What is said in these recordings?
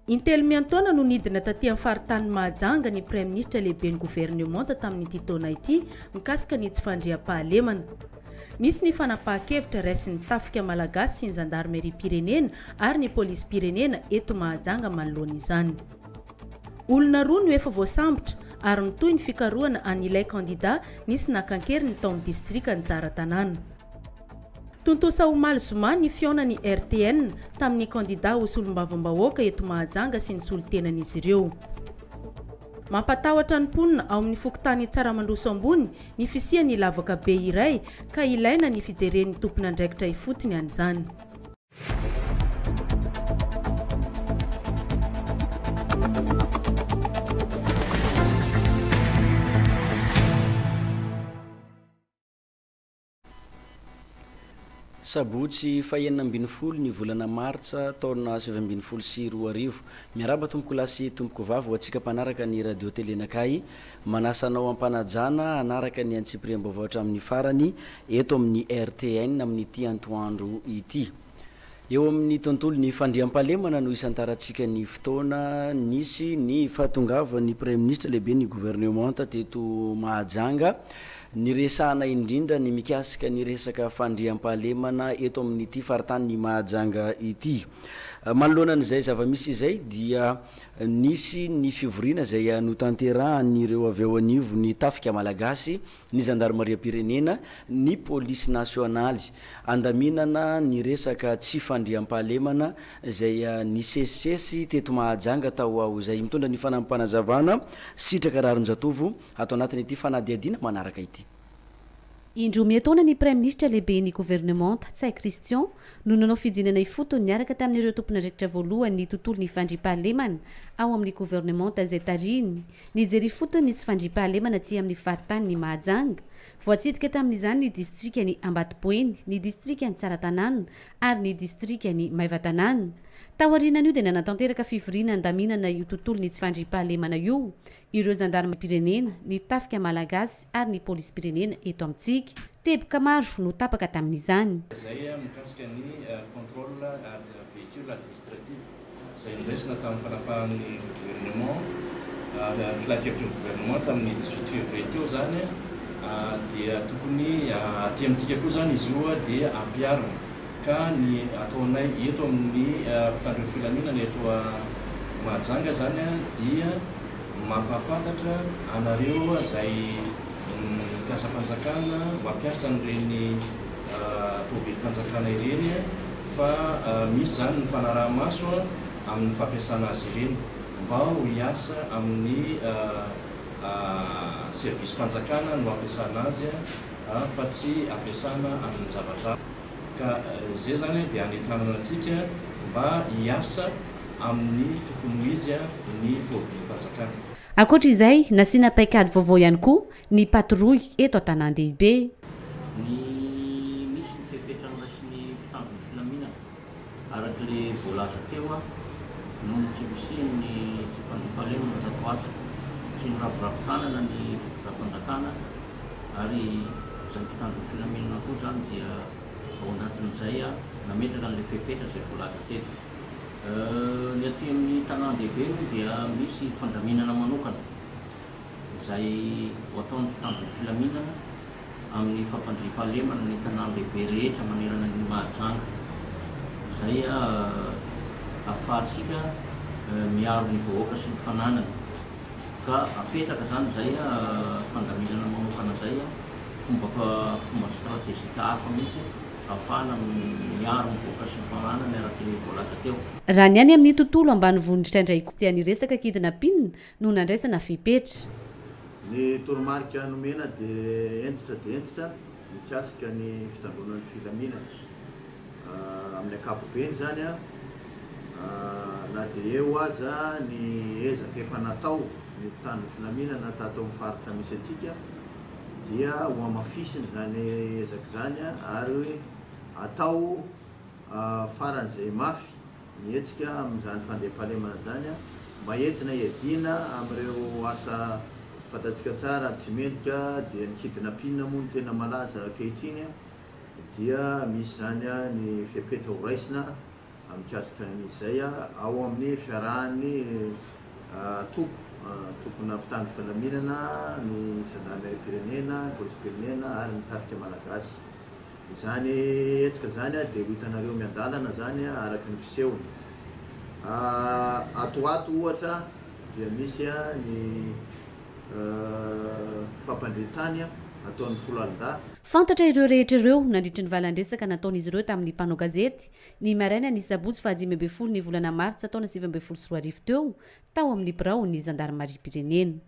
Intelo miantoana no nidina taty amin'ny faritany Mahajanga ny Premier ministre lehiben'ny gouvernement tamin'ity taona ity mikasika ny tsy fandriam-pahalemana. Misy ny fanapahan-kevitra raisin'ny tafika malagasy sy ny gendarmerie pirenena ary ny polisy pirenena eto Mahajanga manoloana izany. Olona roa no efa voasambotra ary nitoy ny fikarohana an'ilay candidat nisy nakankeriny tao amin'ny distrika Antsara Tanàna. Tontosa Omaly Zuma ny fiona ny RTN tamin'ny candidat ho solombavam-bahoaka eto Mahajanga sy ny solotenan'izy ireo. Mampatahotra ny mponina ao amin'ny fokontany Tsaramandroso ambony ny fisian'ny lavaka be iray ka ilaina ny fijeren'ny tompona andraikitra ifotony an'izany. Sabotsy fahenina ambin'ny folo ny volana martsa taona 2024 miaraba tompoko lasy tompoko vavy ho atsika mpanaraka ny radio telenakay manasanao ampanajana anaraka ny antsipriam-baovao hatramin'ny farany eto amin'ny RTN amin'ny ity antoandro ity. Eo amin'ny tontolo ny fandriam-pahalemana no isantarantsika ny fotoana nisy ny fahatongavany Premier ministre lehibe ny gouvernement teto Mahajanga. Ny resahana indrindra ny mikasika ny resaka fandriam-pahalemana eto amin'ity faritany ny Mahajanga ity. Manoloanan'izay zava-misy izay dia nisy ny fivoriana izay notanterahan'ireo avy ao anivo ny tafika malagasy, ny gendarmerie pirenena, ny police nationaly andaminana ny resaka tsy fandriam-pahalemana izay nisesisesy teto Mahajanga tao ao izay mitondra ny fanampanazavana sitraka raron-jatovo atao anatin'ity fanadihadina manaraka ity. Indroa taona ny Premier ministre lehibe ny gouvernement Tsay Christian no nanao fijinana ifotony niaraka tamin'ireo tompona andraikitra voalohany ny tontolo ny fandriam-pahalemana ao amin'ny gouvernement izay tariny nijery fotony ny tsy fandriam-pahalemana aty amin'ny faritany ny Mahajanga. Voatsidika tamin'izany ny distrika ny Ambatopoeny, ny distrika ny Tsara Tanàna ary ny distrika ny Maivatanàna. Taorianan'io dia nanatanteraka fivoriana andaminana io tontolo ny tsy fandriam-pahalemana io ireo gendarme pirenena, ny tafika malagasy ary ny polisy pirenena eto amintsika. Teboka maro no tapaka tamin'izany. Izay mikasika ny contrôle véhicule administratif izay niraisina tamin'ny fanapahan'ny gouvernement filan-kevitry ny gouvernement tamin'ny 18 février teo zany dia tokony aty amintsika koa zany izy io dia ampiarina ka ny ataonay eto amin'ny mpitandro filaminana eto Mahajanga zany dia mampahafantatra anareo izay mpiasa mpanjakana mampiasa an'ireny tobily-mpanjakana ireny fa misy zany ny fanaraha-maso amin'ny fampiasana azy ireny mba ho hiasa amin'ny service mpanjakana no ampiasana azy fa tsy ampiasana amin'ny zavatra. Ka izay zany dia anentanana antsika mba hiasa amin'ny tokony izy ny tobily-mpanjakana. Ankoatra izay nasiana paikady vaovao ihany koa ny patrouille eto an-tanàn-dehibe. Ny misy ny fepetrana sy ny mpitandro ny filaminana araka le voalaza teo noho ny tsy misiny tsy fandriam-pahalemana tato ato, tsy niravoravo-tanana ny raha-mpanjakana ary izay mpitandro ny filaminana koa zany dia ao anatin'izay nametraka n'ilay fepetra izay voalaza teto. Ny aty amin'ny tanàn-dehibe dia misy fandaminana manokana izay ho ataon'ny mpitandro ny filaminana amin'ny fampandriam-pahalemana ny tanàn-dehibe rehetra manerana ny Mahajanga. Izay ahafahantsika miaro ny vahoaka sy ny fananana ka apetraka zany izay fandaminana manokana izay fomba stratégique hafa mihitsy afana miaro ny vahoaka sy ny fananana miaraka ny voalaza teo. Raha ny any amin'ny tontolo ambanivonitra indray tiany resaka kidnapping no nandraisana fipetra. Ny toromarika nomena dia entitra mikasika ny fitandronan'ny filaminana amin'ny ankapobeny zany na dia eo aza ny ezaka efa natao ny mpitandro filaminana tato amin'ny faritra misy antsika dia ho amafisiny zany ezaka zany ary atao faran'izay mafy mihetsika amin'izany fandriam-pahalemana zany mba entina iadina amin'ireo asa fatatsika tsara tsy mendrika dia ny kidnapping moa ny tena malaza ankehitriny dia misy zany ny fepetra ho raisina mikasika n'izay ao amin'ny fiarahany tompona mpitandro filaminana ny gendarmerie-pirenena, ny police-pirenena ary ny tafika malagasy. Izany etsika zany dia ho hitanareo miandalana zany araky ny fisehony. Atoato ohatra dia misy ny fampandretany ataon'ny folo alida. Fantatra ireo rehetra ireo nandritry ny valandresaka nataon'izy ireo tamin'ny mpanao gazety ny maraina ny sabotsy fa 5 ny volana martsa taona 2024 teo tao amin'ny birao ny gendarmerie-pirenena.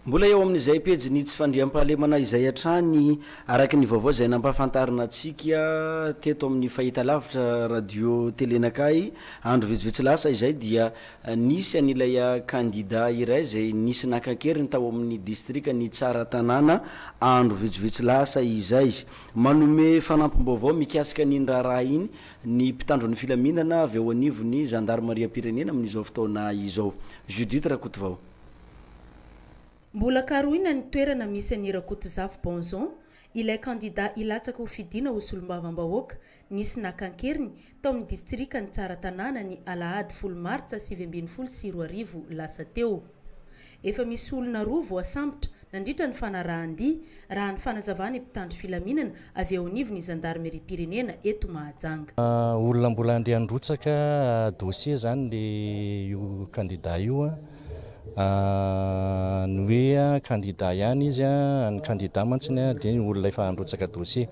Mbola eo amin'izay pejy ny tsy fandriam-pahalemana izay hatrany araky ny vaovao izay nampahafantarina antsika teto amin'ny fahitalavitra radio telenakay andro vitsivitsy lasa izay dia nisy an'ilay kandida iray izay nisy nankakeriny tao amin'ny distrika ny tsara tanàna andro vitsivitsy lasa izay manome fanampim-baovao mikasika ny raharaha iny ny mpitandro ny filaminana avy eo anivony gendarmerie-pirenena amin'izao fotoana izao. Judith Rakotovao. Mbola karoina ny toerana misy an'i Rakotozafy Bonzon, ilay kandida ilatsaka ho fidiana ho solombavam-bahoaka nisy nakankeriny tao amin'ny distrika ny tsara tanàna ny Alahady 10 Martsa 2024 lasa teo. Efa misy olona roa voasambotra nandritra ny fanarahan-dia raha ny fanazavana mpitandro filaminana avy eo anivony gendarmerie-pirenena eto Mahajanga. Olona mbola andeha androtsaka dossier zany io kandida io ny hoe kandida ihany izy ny kandida mantsiny dia olona efa androtsaka dossier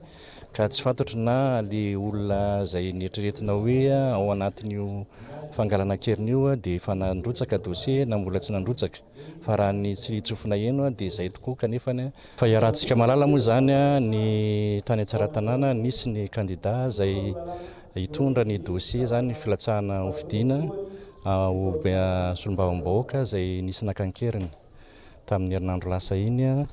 ka tsy fantatro na le olona zay nieritreretina hoe ao anatin'io fangalana keriny io dia efa nandrotsaka dossier na mbola tsy nandrotsaka fa raha ny tsy tsofina eno dia zay tokoa kanefa fa iarahantsika malala moa zany ny tany tsara tanàna nisy ny kandida zay hitondra ny dossier zany filatsahana ho fidiana solombavam-bahoaka zay nisy nakankeriny tamin'ny herinandro lasa iny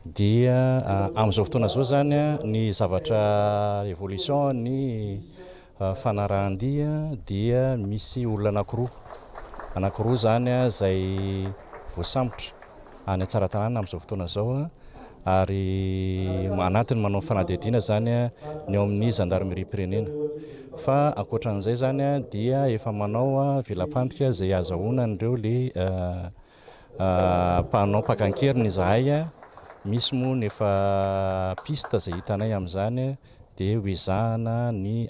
dia amin'izao fotoana zao zany ny zavatra evolution ny fanarahan-dia dia misy olona anankiroa zany zay voasambotra any tsara tanàna amin'izao fotoana zao ary anatiny manao fanadihadiana zany ny ao amin'ny gendarmerie-pirenena fa ankoatran'izay zany dia efa manao velam-pandrika zay azahoana andreo le mpanao mpakankeriny zahay misy moa nefa piste zay hitanay amin'izany dia hoezahana ny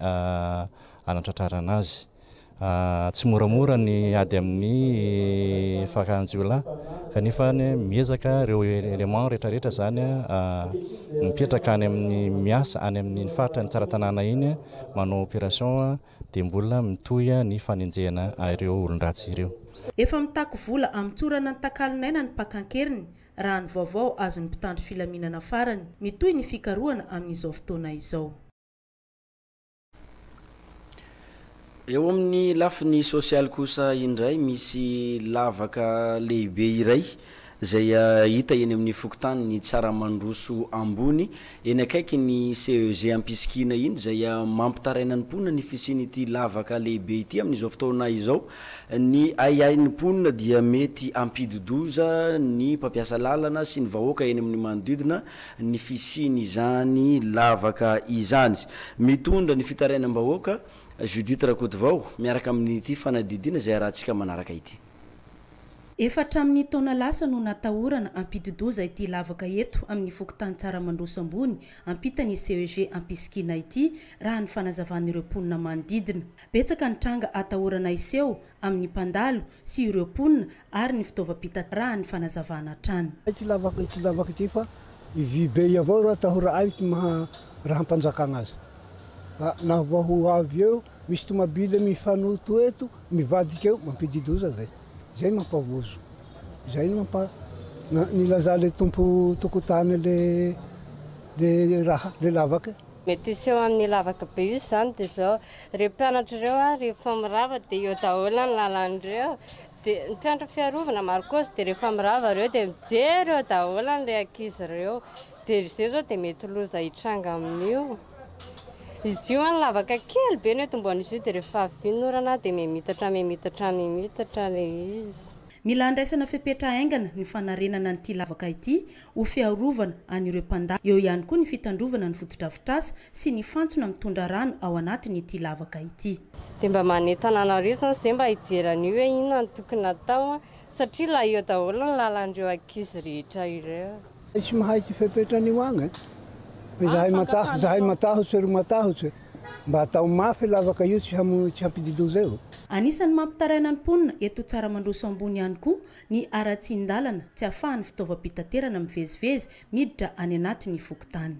anatratrarana azy. Tsy moramora ny ady amin'ny fakanjiolahy kanefa miezaka ireo élément rehetrarehetra zany mipetraka any amin'ny miasa any amin'ny faritra ny tsara tanàna iny manao opération dia mbola mitohy ny fanenjehana ireo olon-dratsy ireo. Efa mitako vola amitsorana ny takalinaina ny mpakankeriny raha ny vaovao azon'ny mpitandro filaminana farany mitohy ny fikarohana amin'izao fotoana izao. Eo amin'ny lafiny sosialy kosa indray misy lavaka lehibe iray zay hita eny amin'ny fokontany ny Tsaramandroso ambony eny akaiky ny CEG ampisikina iny zay mampitaraina ny mponina ny fisian'ity lavaka lehibe ity amin'izao fotoana izao. Ny ayain'ny mponina dia mety ampididoza ny mpampiasa lalana sy ny vahoaka eny amin'ny manodidina ny fisiany izany lavaka izany. Mitondra ny fitarainam-bahoaka Judith Rakotovao miaraka amin'ity fanadidiana zay arahantsika manaraka ity. Efatra amin'ny taona lasa no natahorana ampididoza ity lavaka eto amin'ny fokontany Tsaramandroso ambony ampitany CEG ampisikina ity raha ny fanazavan'ireo mponina manodidina. Betsaka ny tranga atahorana iseho amin'ny mpandalo sy ireo mponina ary ny fitaovam-pitatra raha ny fanazavana trano. Ity lavaka ity fa ivibe avao raha tahora aity raha ampanjakana azy. Na vaho avy eo misy tomabily mifanoto eto mivadika eo mampididoza zay mampavozo zay nilaza le tompo tokotany le raha le lavaka mety iseho amin'ny lavaka be io zany dia zao reo mpianatra ireo rehefa mirava dia eo daholo ny lalandreo dia ny mpianatra fiarovana marikosy dia rehefa mirava reo dia mijery eo daholo n'ilay ankizy ireo dia zay zao dia mety loza hitranga amin'io. Izy io lavaka kely be ny tomboan'izy io dia rehefa avy ny orana dia mimitatra le izy. mila andraisana fepetra aingana ny fanarenana nyity lavaka ity ho fiarovana an'ireo mpandà eo ihany koa ny fitandrovana ny fotodrafitrasa sy ny fantsona mitondra rano ao anatiny ity lavaka ity. Dia mba manetananareo zany zay mba hijerany hoe inona ny tokony atao satria la eo daholo ny lalandreo ankizy rehetra ireo. Tsy mahay tsy fepetrany agny zahay matahotsy ry matahotsy mba atao mafy lavaka io tsy hampididoza eo. Anisan'ny mampitaraina ny mponina eto Tsaramandroso ambony ihany koa ny aratsin-dalana tsy ahafahan'ny fitaovam-pitaterana mivezivezy miditra any anatin'ny fokotany.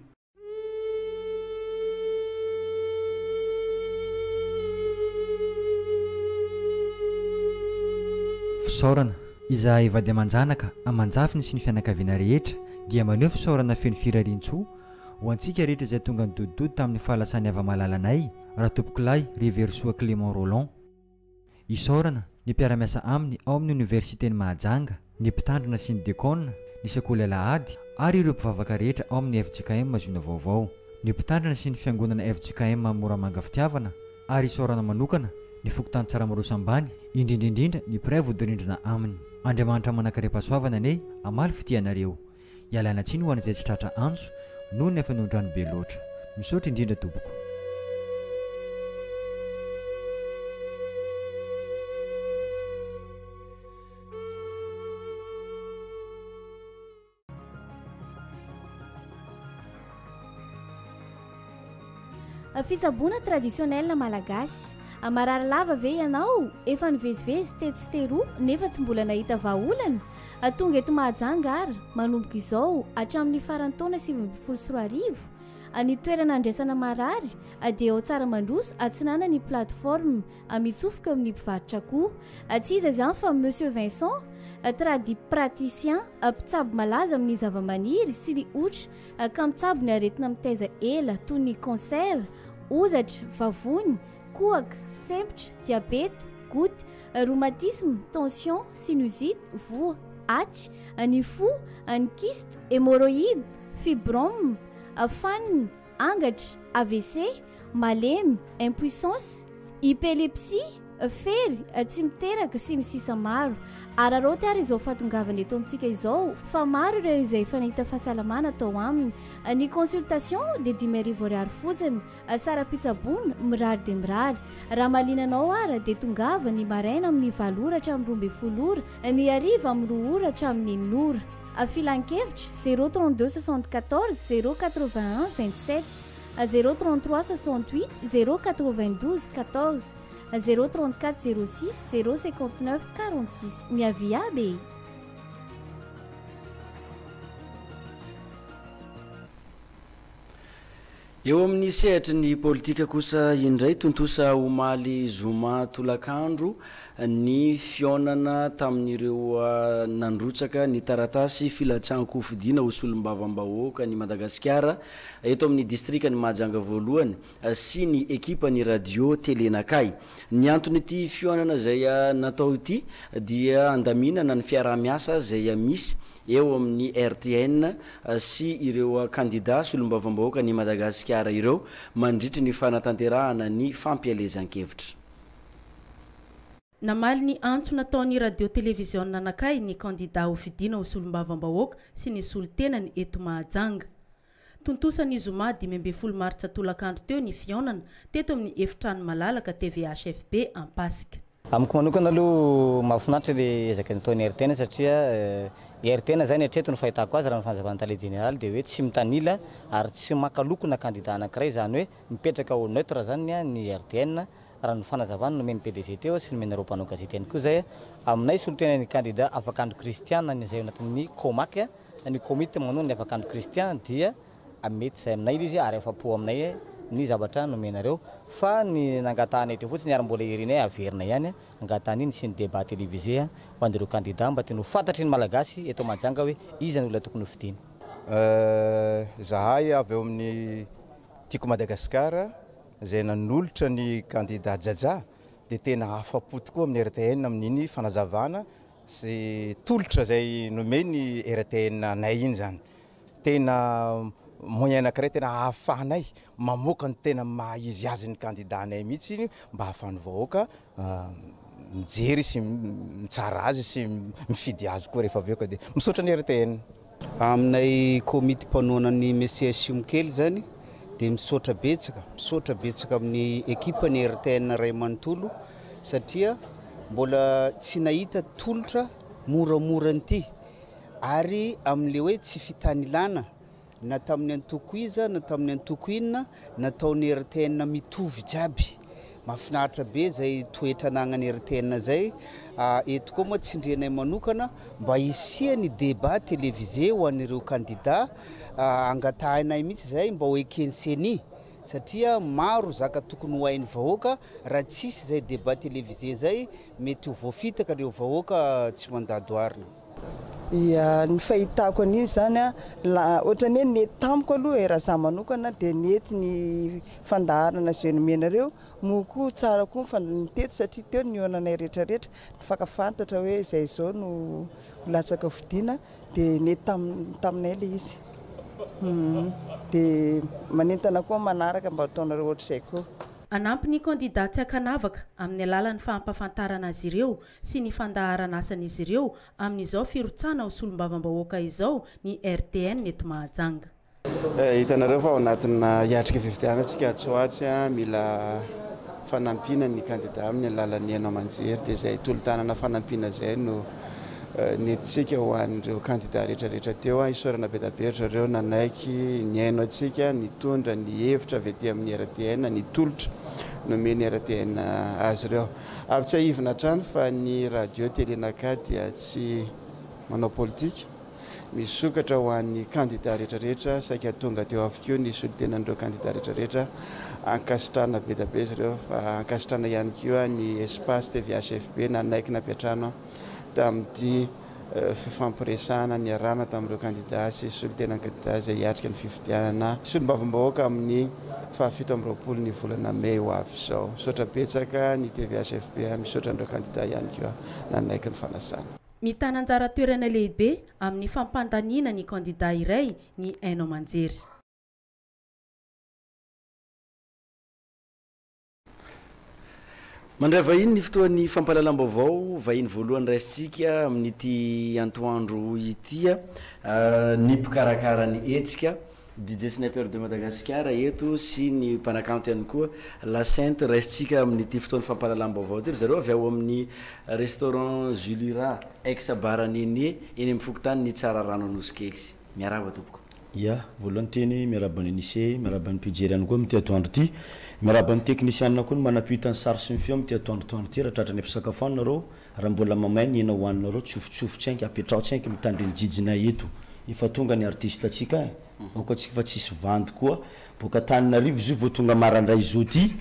Fisaorana izay vady amanjanaka amanjafiny sy ny fianakaviana rehetra dia maneho fisaorana feno firarian-tsoa ho antsika rehetra izay tonga nidodidody tamin'ny fahalasany ava-malalanay raha tompokolay Riversoa Clément Roland. Isaorana ny mpiara-miasa aminy ao amin'ny Universitény Mahajanga, ny mpitandrina sy ny dekona, ny sekoly Alahady ary ireo mpivavaka rehetra ao amin'ny FJKM Mazona Vaovao, ny mpitandrina sy ny fiangonana FJKM Moramanga Fitiavana ary isaorana manokana ny fokotany Tsaramaroso ambany, indrindrindrindra ny mpiray vodirindrina aminy. Andriamanitra manakare-pahasoavana ane amaly fitianareo. Ialana tsiny ho an'izay tsy tratra antso noho ny efa nondrano be loatra. Misaotra indrindra tompoko. Fisaboana traditionnel malagasy. Amarary lava ve ianao efa nivezivezy tetsy teroa nefa tsy mbola nahita vahaolana? Tonga eto Mahajanga ary manomboka izao hatramin'ny faran'ny taona 2024 any toerana andraisana marary dia ao Tsaramandroso atsinana ny plateforme mitsofoka amin'ny mpivarotra koa. Tsy iza izany fa Monsieur Vincent tradipraticien mpitsabo malaza amin'ny zavamaniry sy ny otra ka mitsabo ny aretina mitaiza ela toy ny cancer, ozatra, vavony, kohaka, sempotra, diabeta, goutte, rhumatisme, tension, sinusite, voa, aty, ny fo, ny kyste, hémorroïde, fibrome, fanina, angatra, AVC, malemy, impuissance, épilepsie, fery, tsy miteraka sy ny sisa maro. Araroty ary izao fatongavana eto amintsika izao fa maro ireo izay efa nahita fahasalamana atao aminy. Ny consultation dia 10,000 ariary fotsiny, sara-pitsaboana mirary dia mirary. Raha malinanao ary dia tongava ny maraina amin'ny 7 ora hatramin'ny 12 ora, ny hariva amin'ny 2 ora hatramin'ny 9 ora. Filan-kevitra 032 74 081 27 033 68 092 14 034 06 059 46. Miaviabe. Eo amin'ny sehatra ny politika kosa indray tontosa omaly zoma tolakandro ny fionana tamin'ireo nandrotsaka ny taratasy filatsanko fidiana ho solombavam-bahoaka ny Madagasikara eto amin'ny distrika ny Mahajanga voalohany sy ny ekipa ny radio Telenakay. Ny antony ity fionana zay natao ity dia andaminana ny fiarahamiasa zay misy eo amin'ny RTN sy ireo kandida solombavam-bahoaka ny Madagasikara ireo mandritry ny fanatanterahana ny fampielezan-kevitra. Namaly ny antso nataon'ny radio télévision nanakay ny kandida ho fidiana ho solombavam-bahoaka sy ny solontenany eto Mahajanga. Tontosany Zoma 12 Martsa tolakandro teo ny fionana teto amin'ny efitrano malalaka TVHFB Ampasika. Amiko manokana aloha mahafinaritra le ezaka nataon'ny RTN satria RTN zany hatreto ny fahitako azy raha ny fanazavana tale général dia hoe tsy mitanila ary tsy makaloko na kandida anankiray zany hoe mipetraka au neutre zany ny RTN raha ny fanazavana nomeny PDG teo sy nomeny Ropanao gazety ihany koa zay aminay solontenany kandida Afakandro Christian izay anatin'ny COMAC ny comité manao ny Afakandro Christian dia mety zay aminay izy ary afapo aminay ny zavatra nomenareo fa ny nangatahana ety fotsiny ary mbola irinay averina ihany angatahany iny sy ny débat télévisé ho an'ireo kandida mba teny ho fantatry ny malagasy eto Mahajanga hoe iza ny olona tokony ho fidiana. Zahay avy eo amin'ny tiako Madagasikara zay nanolotra ny kandida Jaja dia tena afapo tokoa amin'ny RTN amin'iny fanazavana sy tolotra zay nomeny RTN nay iny zany tena moyen anankiray tena ahafahanay mamoaka ny tena maha izy azy ny kandidanay mihitsy mba ahafahany vahoaka mijery sy mitsara azy sy mifidy azy koa rehefa aveo ka dia misaotra ny RTN. Aminay komity mpanonany Monsieur Simokely zany dia misaotra betsaka amin'ny ekipany RTN Ray Manontolo satria mbola tsy nahita tolotra moramora nity ary amin'le hoe tsy fitanilana na tamin'ny antoko iza na tamin'ny antoko inona nataony RTN mitovy jiaby. Mahafinaritra be zay toetra anagnany RTN zay. Eto koa moa tsindrianay manokana mba hisiany débat télévisé ho an'ireo candidat angatahinay mihitsy zay mba ho ekenseny satria maro zaka tokony ho hain'ny vahoaka raha tsisy zay débat télévisé zay mety ho voafitaka reo vahoaka tsy mandado arina. Ya ny fahitako an'izy zany ohatrany hoe nety tamiko aloha raha za manokana dia nety ny fandaharana zay nomenareo moko tsara koa nitety satria teo ny onanay rehetrarehetra fakafantatra hoe izay izao no latsaka vidiana dia nety taminay ilay izy. Dia manentana koa manaraka mba ataonareo ohatr'izay koa. Anampy ny kandidat tsy akanavaka amin'ny alalan'ny fampafantarana azy ireo sy ny fandaharana asan'izy ireo amin'izao firotsana ho solombavam-bahoaka izao ny RTN eto Mahajanga. Hitanareo fa ao anatina hiatrika fifidianantsika tsoatra mila fanampiana ny kandidat amin'ny alalan'ny haino aman-jery dia izay tolotanana fanampiana izay no nentsika ho an'ireo kandidat rehetrarehetra teo isaorana bedaberitra ireo nanaiky ny haino atsika nitondra ny hevitra avy aty amin'ny RTN ny tolotra nomeny RTN azy ireo. Avy tsy ahivina hatrany fa ny radio telenaka dia tsy manao politika misokatra ho an'ny kandidat rehetrarehetra saika tonga teo avokoa ny solotenan'ireo kandidat rehetrarehetra ankasitrana bedabe izy ireo fa ankasitrana ihany koa ny espace TVHFB nanaiky nampiatrano tamin'ity fifampiresana ny arana tamin'ireo kandidat sy solotenan'ny kandidat izay hiatrika ny fifidianana solombavam-bahoaka amin'ny 17 ny volana May ho avy izao. Misaotra betsaka ny TVHFB misaotra an'ireo kandidat ihany koa nanaiky ny fanasana. Mitana anjara toerana lehibe amin'ny fampandaniana ny kandidat iray ny haino aman-jery. Mandray vahiny ny fotoan'ny fampahalalam-baovao vahiny voalohany raisitsika amin'ity antoandro ity ny mpikarakara ny hetsika DJ Sniper de Madagascar eto sy ny mpanakanto ihany koa La Sainte raisitsika amin'ity fotoan'ny fampahalalam-baovao ty zareo avy ao amin'ny restaurant Julira ex Baranene eny amin'ny fokotany ny tsara rano anosikely. Miaraba tompoko. Ya, voalohany teny miaraba ny Nise, miaraba ny mpijery ihany koa amin'ity atoandro ity. Miaraba ny teknisianina koa no manampita ny sary sy ny feo amin'ity atoandro ty raha tratrany ampisakafoanareo raha mbola mamainy hena hoaninareo tsofotsofotsaiky apetraotsainky mitandreny jijina eto efa tonga ny artiste atsika boka atsika fa tsisy vandy koa boka Taninarivo izy vao tonga marandray zo ty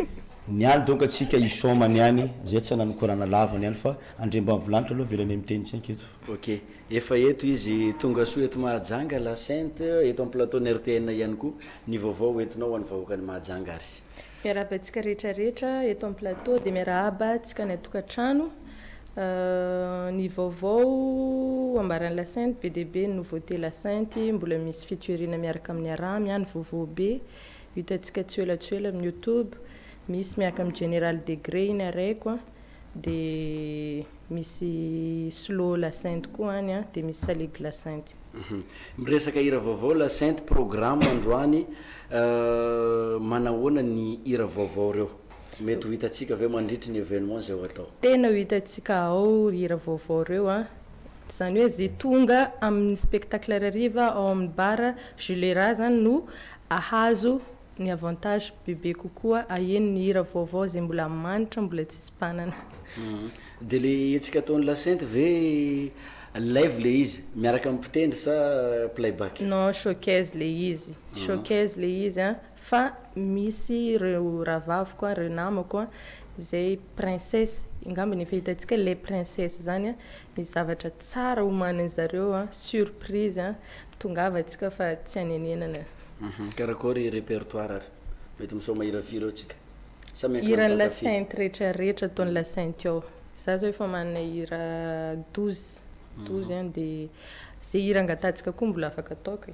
niany donc atsika isomany any zay tsy nanokorana lavany any fa andremba volanitra aloha velany miteny tsaiky eto. Ok, efa eto izy tonga soa eto Mahajanga La Sainte eto amin'ny plateau RTN ihany koa ny vaovao entinao ho an'ny vahoakany Mahajanga ary. Miaraba antsika rehetrarehetra eto amin'ny plateau dia miaraba antsika ny atokantrano ny vaovao ambaran'ny La Sainte BDB ny nouveauté La Sainte mbola misy featuring miaraka amin'ny Aramy any vaovao be hitantsika tsoelatsoela amin'ny YouTube misy miaraka amin'ny General Degré iny araiko dia misy slow La Sainte koa any dia misy saligue La Sainte. Miresaka hira vaovao La Sainte programme androany manahoana ny hira vaovao reo mety ho hitantsika aveo mandritry ny événement zay ho atao. Tena ho hitantsika ao hira vaovao reo zany hoe zay tonga amin'ny spectacle Rariva ao amin'ny bar Julera zany no ahazo ny avantage bebe kokoa aheno ny hira vaovao zay mbola manitra mbola tsisy mpanana. Dia le hetsika ataon'ny La Sainte ve live le izy miaraka ampitendry sa playback? Non, showcase le izy. Showcase le izy fa misy reo ravavo koa reo namako zay princesse ingambany efa hitantsika le princesse zany misy zavatra tsara homaniny zareo surprise tongava atsika fa tsy anenenana. Karakory répertoire ary mety misoma hira firy atsika hiran'ny La Sainte rehetrarehetra ataon'ny La Sainte ao za zao efa manana hira 12 dia zay hira angatatsika koa mbola afaka ataoko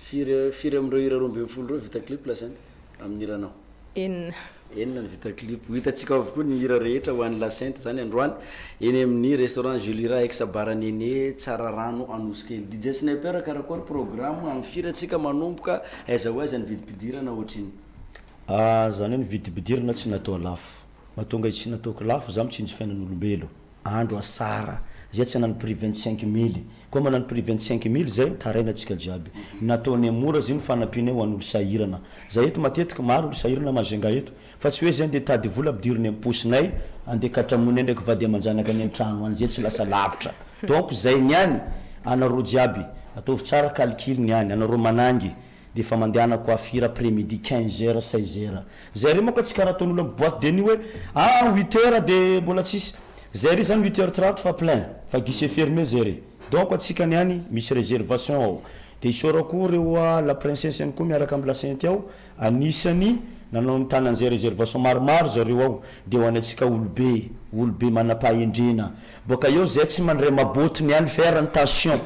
firy amin'ireo hira 20 reo vita clip La Sainte amin'ny hiranao? Enina. enina ny vita clip hitatsika avokoa ny hira rehetra ho an'ny Lasinte zany androany eny amin'ny restaurant Julira ex-Baranene tsara rano Anosikely. DJ Sniper karakory programme amin'ny firy atsika manomboka aiza ho aiza ny vidim-pidirana ohatriny? Zany hoe ny vidim-pidirana tsy natao lafo, mahatonga izy tsy nataoko lafo za mitsinjo fiainan'olombelo andro asara zay tsy anany prix 25 000 koa manany prix 25 000 zay taraina atsika jiaby nataony mora zay ny fanampina ho an'olo sahirana zay eto matetika maro olo sahirana mazenga eto fa tsy hoe zay nde tady vola ampidiriny amin'ny posinay ande katramony ndraiky vady amanjanaka any an-trano any zay tsy lasa lavitra donc zay niany anareo jiaby ataovy tsara calcul niany anareo manangy de fa mandehana coiffure après midi 15h 16h zay re maka tsy karaha ataon'olo amin'ny boîte de nuit hoe 8h de mbola tsisy zay ry zany 8h30 fa plein fa guichet fermé zay re donc atsika niany misy réservation ao de isorako reo la princesse any koa miaraka amin'ny Lasinte ao anisany nanao ny tanan'izay réservation maromaro zareo ao de ho antsika olobe manam-pahendrena boka eo zay tsy mandray maboty niany faire attention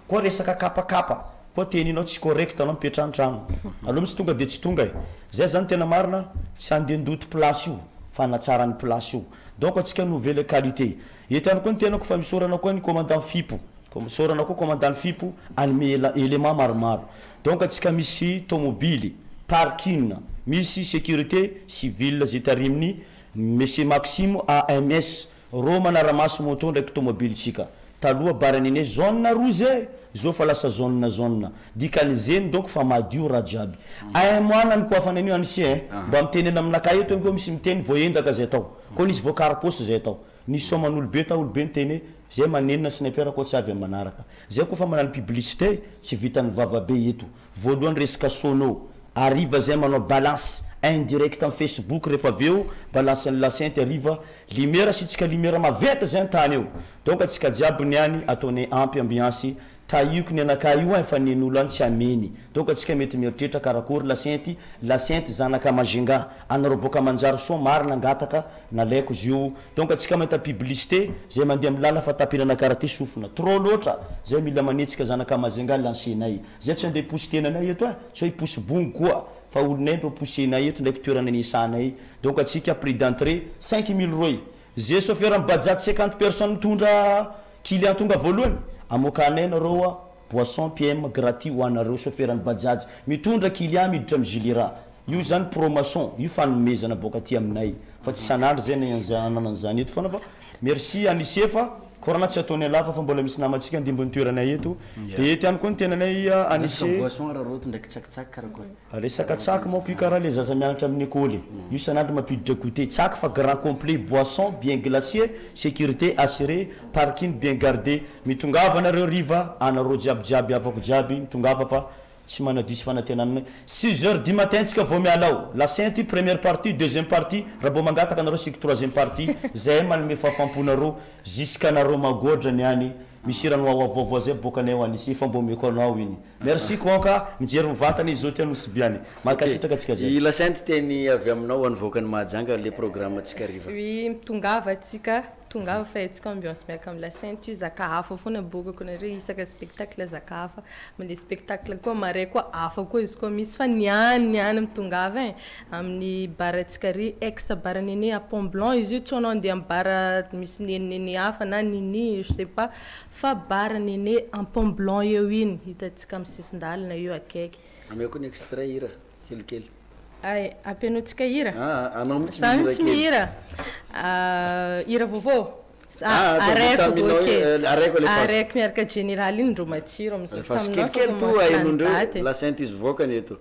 koa resaka kapakapa koa teninao tsy correct anao mipetrahany trano aloha misy tonga de tsy tonga zay zany tena marina tsy andendoto place io fa natsarany place io donc atsika nouvelle qualité etany koa ny tenako fa misorana koa ny commandant fipo misorana koa commandant fipo anime élément maromaro donc atsika misy tomobily parking misy sécurité civile zay tariminy monsieur Maxime AMS ro manaramaso moto ndraiky tomobily tsika taloha baranene zone rouge zo fa lasa zone dikany zeny donc fa madio raha jiaby ay moanany koa fa nanio anisy mba mitenena aminakay eto koa misy miteny voendaka zay tao koa nisy vocarpos zay tao nisy soman'olobe ta olobe niteny zay manenina sniper koa tsy avy amin'ny manaraka zay koa fa manany publicité tsy vitany vavabe eto voalohany resaka sono arriva zay manao balance indirect en Facebook rehefa aveo balance ny Lasinte arriva lumière sitsika lumière maveta zay antany eo donc atsika jiaby niany ataony ampy ambiance taiko ny anaka io efa nen'olo any tsy ameny donc atsika mety mieritreritra karakory Lasinte zanaka Majenga anareo boka manjary soa marina ngataka nalaiko izy io donc atsika mahita publicité zay mandeha milala fa tapirana karaha ty sofina trop loatra zay mila manetsika zanaka Majenga lancenay zay tsy andeha posy tenanay eto tsy hoe posy bongo koa fa olonay ndro posenay eto ndraiky toerana nisanay donc atsika prix d'entrée 5 000 roy zay chauffeur amin'ny bajaj 50 personnes mitondra client tonga voalohany amokanay nareo boisson PM gratuit ho anareo chauffeur ny bajaj mitondra client miditra amin'ny Julira io zany promotion io fanomezana boka aty aminay fa tsy sanandro zay nanan'izany eto fana fa merci anisefa korana tsy ataony lava fa mbola misy namatsika andimbony toeranay eto de ety any koa ny tenanay anise boisson raha roto ndraiky tsakitsaky karakory resaka tsaky moko io karaha le zaza mianatra amin'ny école io sanandro mampiditra goûter tsaky fa grand complet boisson bien glacier sécurité assurée parking bien gardé mitongava nareo riva anareo jiaby afako jiaby mitongava fa tsy manadisy fanatenanay 6h du matin tsika vao miala ao Lasinte première partie deuxième partie raha bo mangataka anareo sik troisième partie zay manome fafamponareo jusqu'à nareo magodra niany misy rano avavoa zay bokanay ho anisy fa mbo mekonao iny merci konka mijery mivantana izy zao ty anosibiany makasitraka atsika jiaby i Lasinte teny avy aminao anivokany Mahajanga le programme atsika riva mitongava atsika tongava fa atsika ambiance miaraka amin'ny Lasinte io zaka hafa foana bokako nareo isaka spectacle zaka hafa mande spectacle koa maray koa hafa koa izy koa misy fa niany mitongava amin'ny bara atsika ry ex baranene à Pont Blanc izy io tsy anao andeha amin'ny bara misy nenene hafa na nini je sais pas fa bara nene en Pont Blanc eo iny hitatsika amin'ny sisindalina eo akaiky ameko ny extrait hira kelikely ay ampianotsika hira anao tsy mihira hira vovô araiky miaraka général iny ndro matsiro kelikely to ainondreo Lasinte izy vokany eto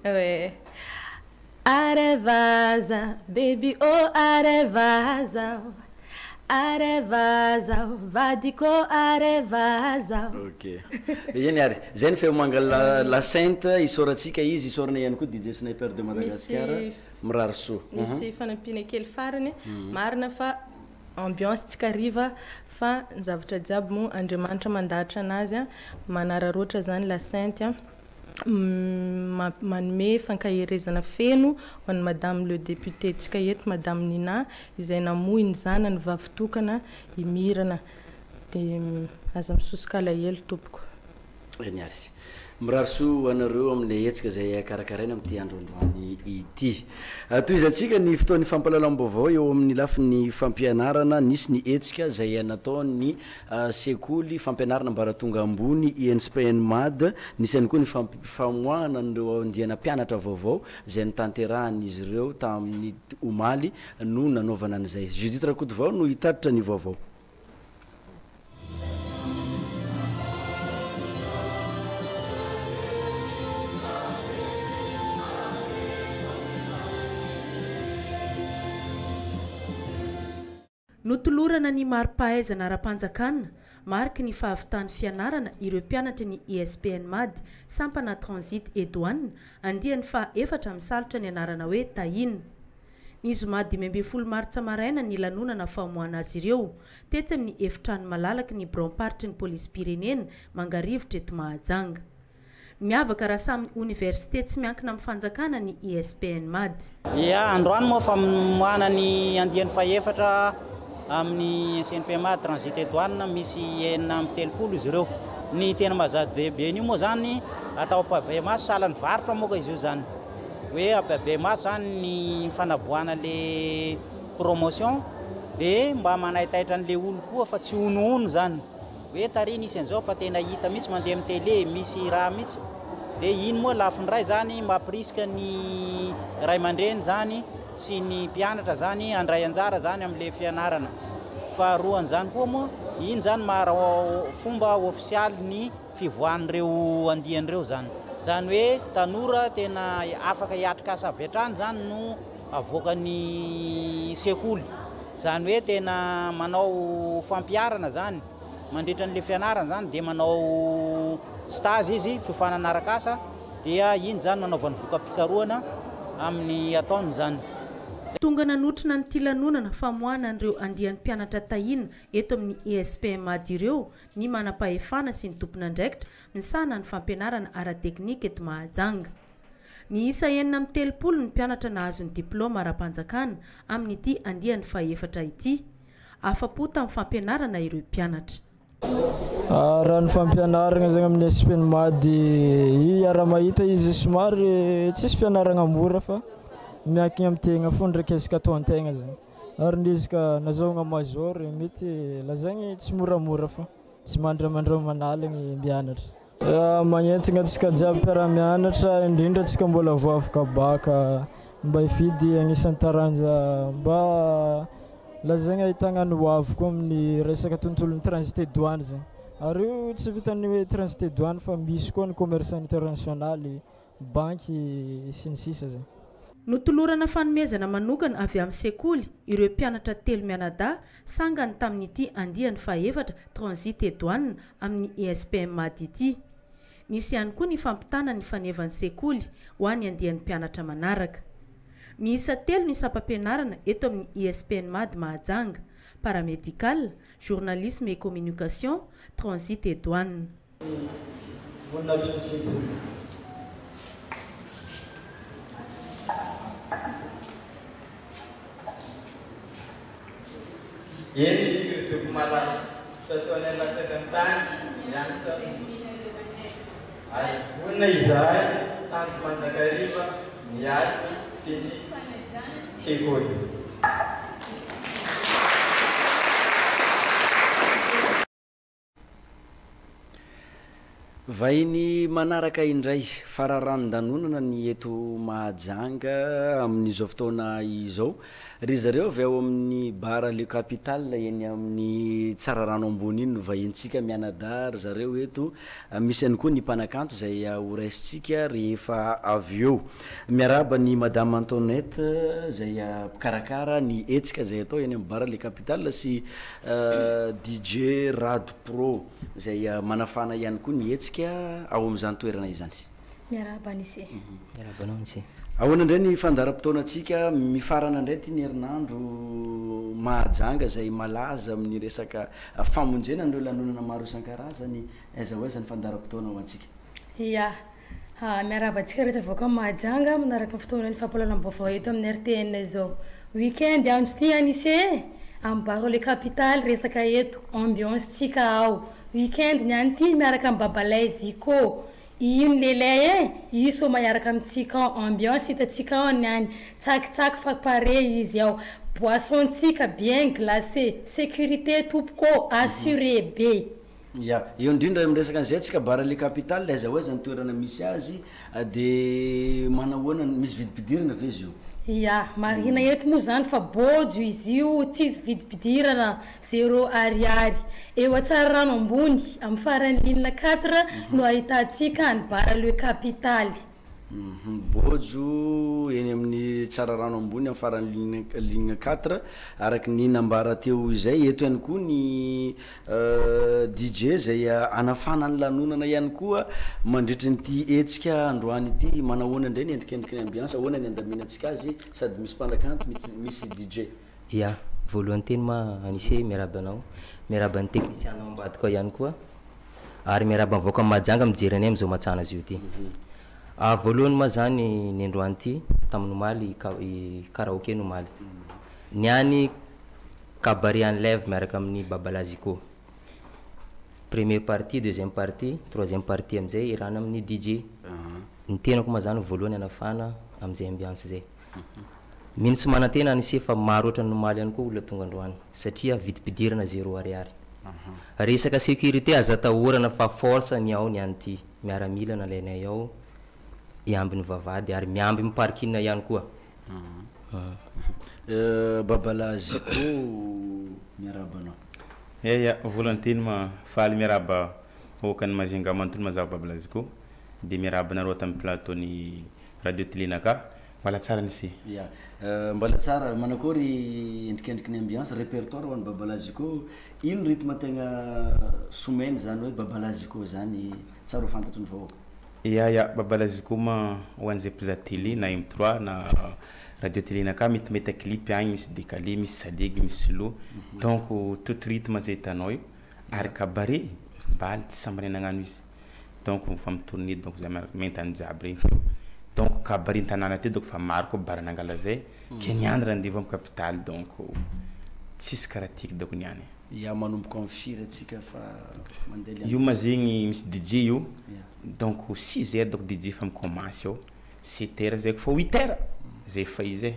arevaza baby oh arevaza arevaza vadiko arevaza ok eny ary zay ny feo mangala Lasinte isoratsika izy isorana ihany koa DJ Sniper de Madagascar mirary so misy fanampina kely farany marina fa ambiance tsika riva fa ny zavatra jiaby mo Andriamanitra mandahatra anazy manararoatra zany Lasinte manome fankahirezana feno ho an'ny madame le député tsika eto madame Nina izay namoy ny zanany vavitokana imirana de aza misosoka alahelo tompoko Niarsy mirariso anareo amin'le hetsika zay karakaraina amin'ity androandroany ity. Toy izatsika ny fotoan'ny fampahalalam-baovao eo amin'ny lafiny fampianarana nisy ny hetsika zay nataon'ny sekoly fampianarana ambaratonga ambony INSPN MAD, nisy ihany koa ny famoahana an'ireo andiana mpianatra vaovao zay nitanterahan'izy ireo tamin'ny omaly no nanaovana an'izay. Judith Rakotovao no hitatitra ny vaovao. Notolorana ny mari-pahaizana ara-panjakana mariky ny fahavitany fianarana ireo mpianatra ny ISPN MAD sampana transit et douane andiany faha-efatra misalotra ny anarana hoe tahiny. Ny zoma 12 martsa maraina ny lanonana famoahana azy ireo tetsy amin'ny efitrano malalaky ny Bramparitry ny polisy pirenena Mangarivotra eto Mahajanga. Miavaka raha samy université tsy miankina amin'ny fanjakana ny ISPN MAD. Androany moa famoahana ny andiany faha-efatra amin'ny CNP MAD transit et douane misy enina amin'ny telopolo izy ireo. Ny tena mazady bebe io moa zany atao pabe maso salan'ny varotra moa ka izy io zany. Hoe pabe maso zany ny fanaboana le promotion de mba manahitaitra an'le olo koa fa tsy ono zany. Hoe tary nisy an'izao fa tena hita mitsy mandeha amin'ny télé misy raha mitsy. De iny moa lafiny ray zany mampirisika ny ray aman-dreny zany sy ny mpianatra zany andray anjara zany amin'le fianarana. Faharoan'izany koa moa iny zany fomba ofisialy ny fivoahan'ireo andian'ireo zany. Zany hoe tanora tena afaka hiatrika asa avy hatrany zany no avoakan'ny sekoly. Zany hoe tena manao fampiarana zany mandritra an'le fianarana zany de manao stage izy fifanana arak'asa dia iny zany manaovany voka-pikaroana amin'ny ataony zany. Tonga nanotrina ny tilanonana famoahana an'ireo andian'ny mpianatra tahina eto amin'ny ISPN MAD ireo ny manam-pahefana sy ny tompon'andraikitra misahana ny fampianarana ara-teknika eto Mahajanga. Miisa 930 ny mpianatra nahazo ny diplôma ara-panjakana amin'ity andian'ny faha-efatra ity. Afa-po tamin'ny fampianarana ireo mpianatra. Raha ny fampianarana zany amin'ny ISPN MAD ara-mahita izy somary tsisy fianarana mora fa miankina amin'ny tegna fo ndraiky ezaka atao an-tegna zany. Ary nizika nazahoagna major mety lazagny tsy moramora fa tsy mandramandra manalagny mianatra. Magnentigna antsika jiaby mpiara-mianatra indrindra antsika mbola vao afaka baka mba hifidy agnisan'ny taranja mba lazagny ahitagna ny hoavy koa amin'ny resaka tontolon'ny transit et douane zany. Ary io tsy vitan'ny hoe transit et douane fa misy koa ny commerce international, banky sy ny sisa zany. Notolorana fanomezana manokana avy amin'ny sekoly ireo mpianatra telo mianadahy sangany tamin'ity andian'ny faha-efatra transit et douane amin'ny ISPN MAD ity. Nisy ihany koa ny fampitana ny fanevan'ny sekoly ho an'ny andian'ny mpianatra manaraka. Miisa telo ny sapam-pianarana eto amin'ny ISPN MAD Mahajanga: paramédical, journalisme et communication, transit et douane. Yeni sukumala satuannya bahasa tentang yang ay una izay tanto mandakariva miasy sini sekoly. Vainy manaraka indray fararan-danonana ny eto Mahajanga amin'izao fotoana izao. Ry zareo avy ao amin'ny bara le capitale eny amin'ny Tsararano ambony iny no vahintsika mianadahy zareo eto. Misy ihany koa ny mpanakanto zay horaisintsika rehefa avy eo. Miaraba ny Madame Antoinette zay mpikarakara ny hetsika zay atao eny amin'ny bara le capitale sy DJ Rado Pro zay manafana ihany koa ny hetsika ao amin'izany toerana izany. Miaraba nisy. Miaraba anao nisy. Ahoana indray ny fandaharam-potoanantsika mifarana indray ty ny herinandro Mahajanga zay malaza amin'ny resaka famonjena an'ireo lanonana maro isan-karazany, aiza ho aiza ny fandaharam-potoana ho antsika? Ia, miaraba antsika rehetra avoaka Mahajanga manaraka ny fotoana ny fampahalalam-baovao eto amin'ny RTN izao. Weekend andro ty anisy amin'ny bar le capitale resaka eto ambiance tsika ao weekend niany ty miaraka amin'ny babalay ziko ino lelay io so mahiaraka amintsika ambiance hitatsika ao niany tsakitsaky fa pare izy ao boisson-tsika bien glacé sécurité tompoko assuré be ya eo indrindra miresaka an'izay atsika bara le capitale laiza hoe zany toerana misy azy de manahoana misy vidipidirana ve izy io ya marina eto moa zany fa bojo izy io tsisy vidipidirana 0 ariary eo atsara rano ambony amin'ny farany ligne 4 no ahitantsika ny bara le capitale bojo eny amin'ny tsara rano ambony amin'ny farany ligne 4 araky ny nambara teo izay eto ihany koa ny DJ zay anafana ny lanonana ihany koa mandritry nyty etsika androany ity manahoana indray ny endrikendriky ny ambiance ahoana ny andaminantsika azy sady misy mpanakanto misy DJ ya voalohany teny ma anise miaraba anao miaraba ny technicien anao ambady koa ihany koa ary miaraba mivoaka Mahajanga mijery anay am'izao matsana azy io ty voalohany ma zany ny androany ty tamin'ny omaly karaoké nomaly niany cabaret en lève miaraka amin'ny babalaziko première partie deuxième partie troisième partie amizay irana amin'ny DJ ny tenako ma zany voalohany anafana amizay ambiance zay mino tsy manantena anise fa maro ohatrany nomaly ihany koa olona tonga androany satria vidipidirana 0 ariary resaka sécurité aza atahorana fa force ny ao niany ty miaramila na lainay ao iamby ny vavady ary miamby miparkina ihany koa babalaziko miarabanao ya voalohany teny ma faly miaraba hokany Majunga manontolo mazava babalaziko de miaraba nareo tamin'ny plateau-ny radio Telenaka mbola tsara nisy ya mbola tsara manakory endrikendriky ny ambiance répertoire ho an'ny babalaziko ino rythme tegna somainy zany hoe babalaziko zany tsara ho fantatry ny vahoaka ya babalaziko ma ho an'izay mpiza télé na M3 na radio Telenaka mety clip agny misy décalé misy salegy misy slow donc tout rythme zay hitanao io ary cabaret baly tsy samby nagnano izy donc fa mitourné donc za mentany jiaby regny donc cabaret tanàna ty donc fa maro koa bara nangala zay ke niandra andevo amin'ny capitale donc tsisy karaha tiky donc niany ya manomboka am'firy atsika fa mandeha io ma zegny misy DJ io donc 6 heures donc DJ fa mikomansy ao 7 heures zay ko fa 8 heures zay fa izy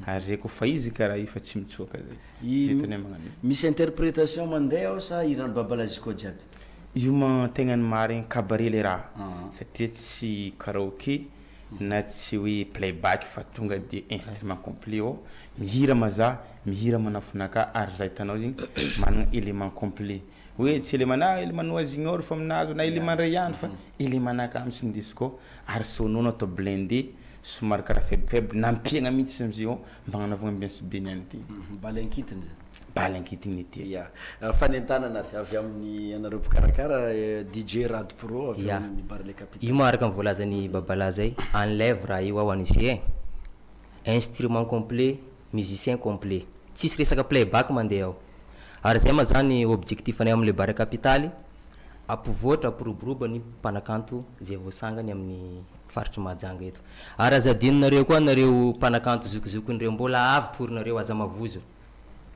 ary zay ko fa izy karaha io fa tsy mitsoaka zay misy interprétation mandeha ao sa irano babalaziko jiaby io ma tegna ny marigny cabaret le raha satria tsy karaoké na tsy hoe playback fa tonga de instrument complet ao mihira maza mihira manafinaka ary zay hitanao zegny manana élément complet hoe tsy élément noa junior fa aminazy na élément ray ihany fa élément nakamy sy ndisco ary sonono atao blindé somary karaha faible nampiagna mihitsy amizay ao mba hagnanaovagna ambiance be niany ty balankitiny balankitiny ty ya fanentanana avy amin'ny anareo mpikarakara DJ Radio Pro avy amin'ny Barle Capitale io maraka mivolazany babala zay enlève raha io ao anisy instrument complet musicien complet tsisy resaka playback mandeha ao ary zay ma zany objectif anay amin'le Barle Capitale ampivoatra ampiroboroba ny mpanakanto zay voasangany amin'ny faritry Mahajanga eto ary azadininareo koa nareo mpanakanto zokozokon'ireo mbola avy torinareo aza mavozo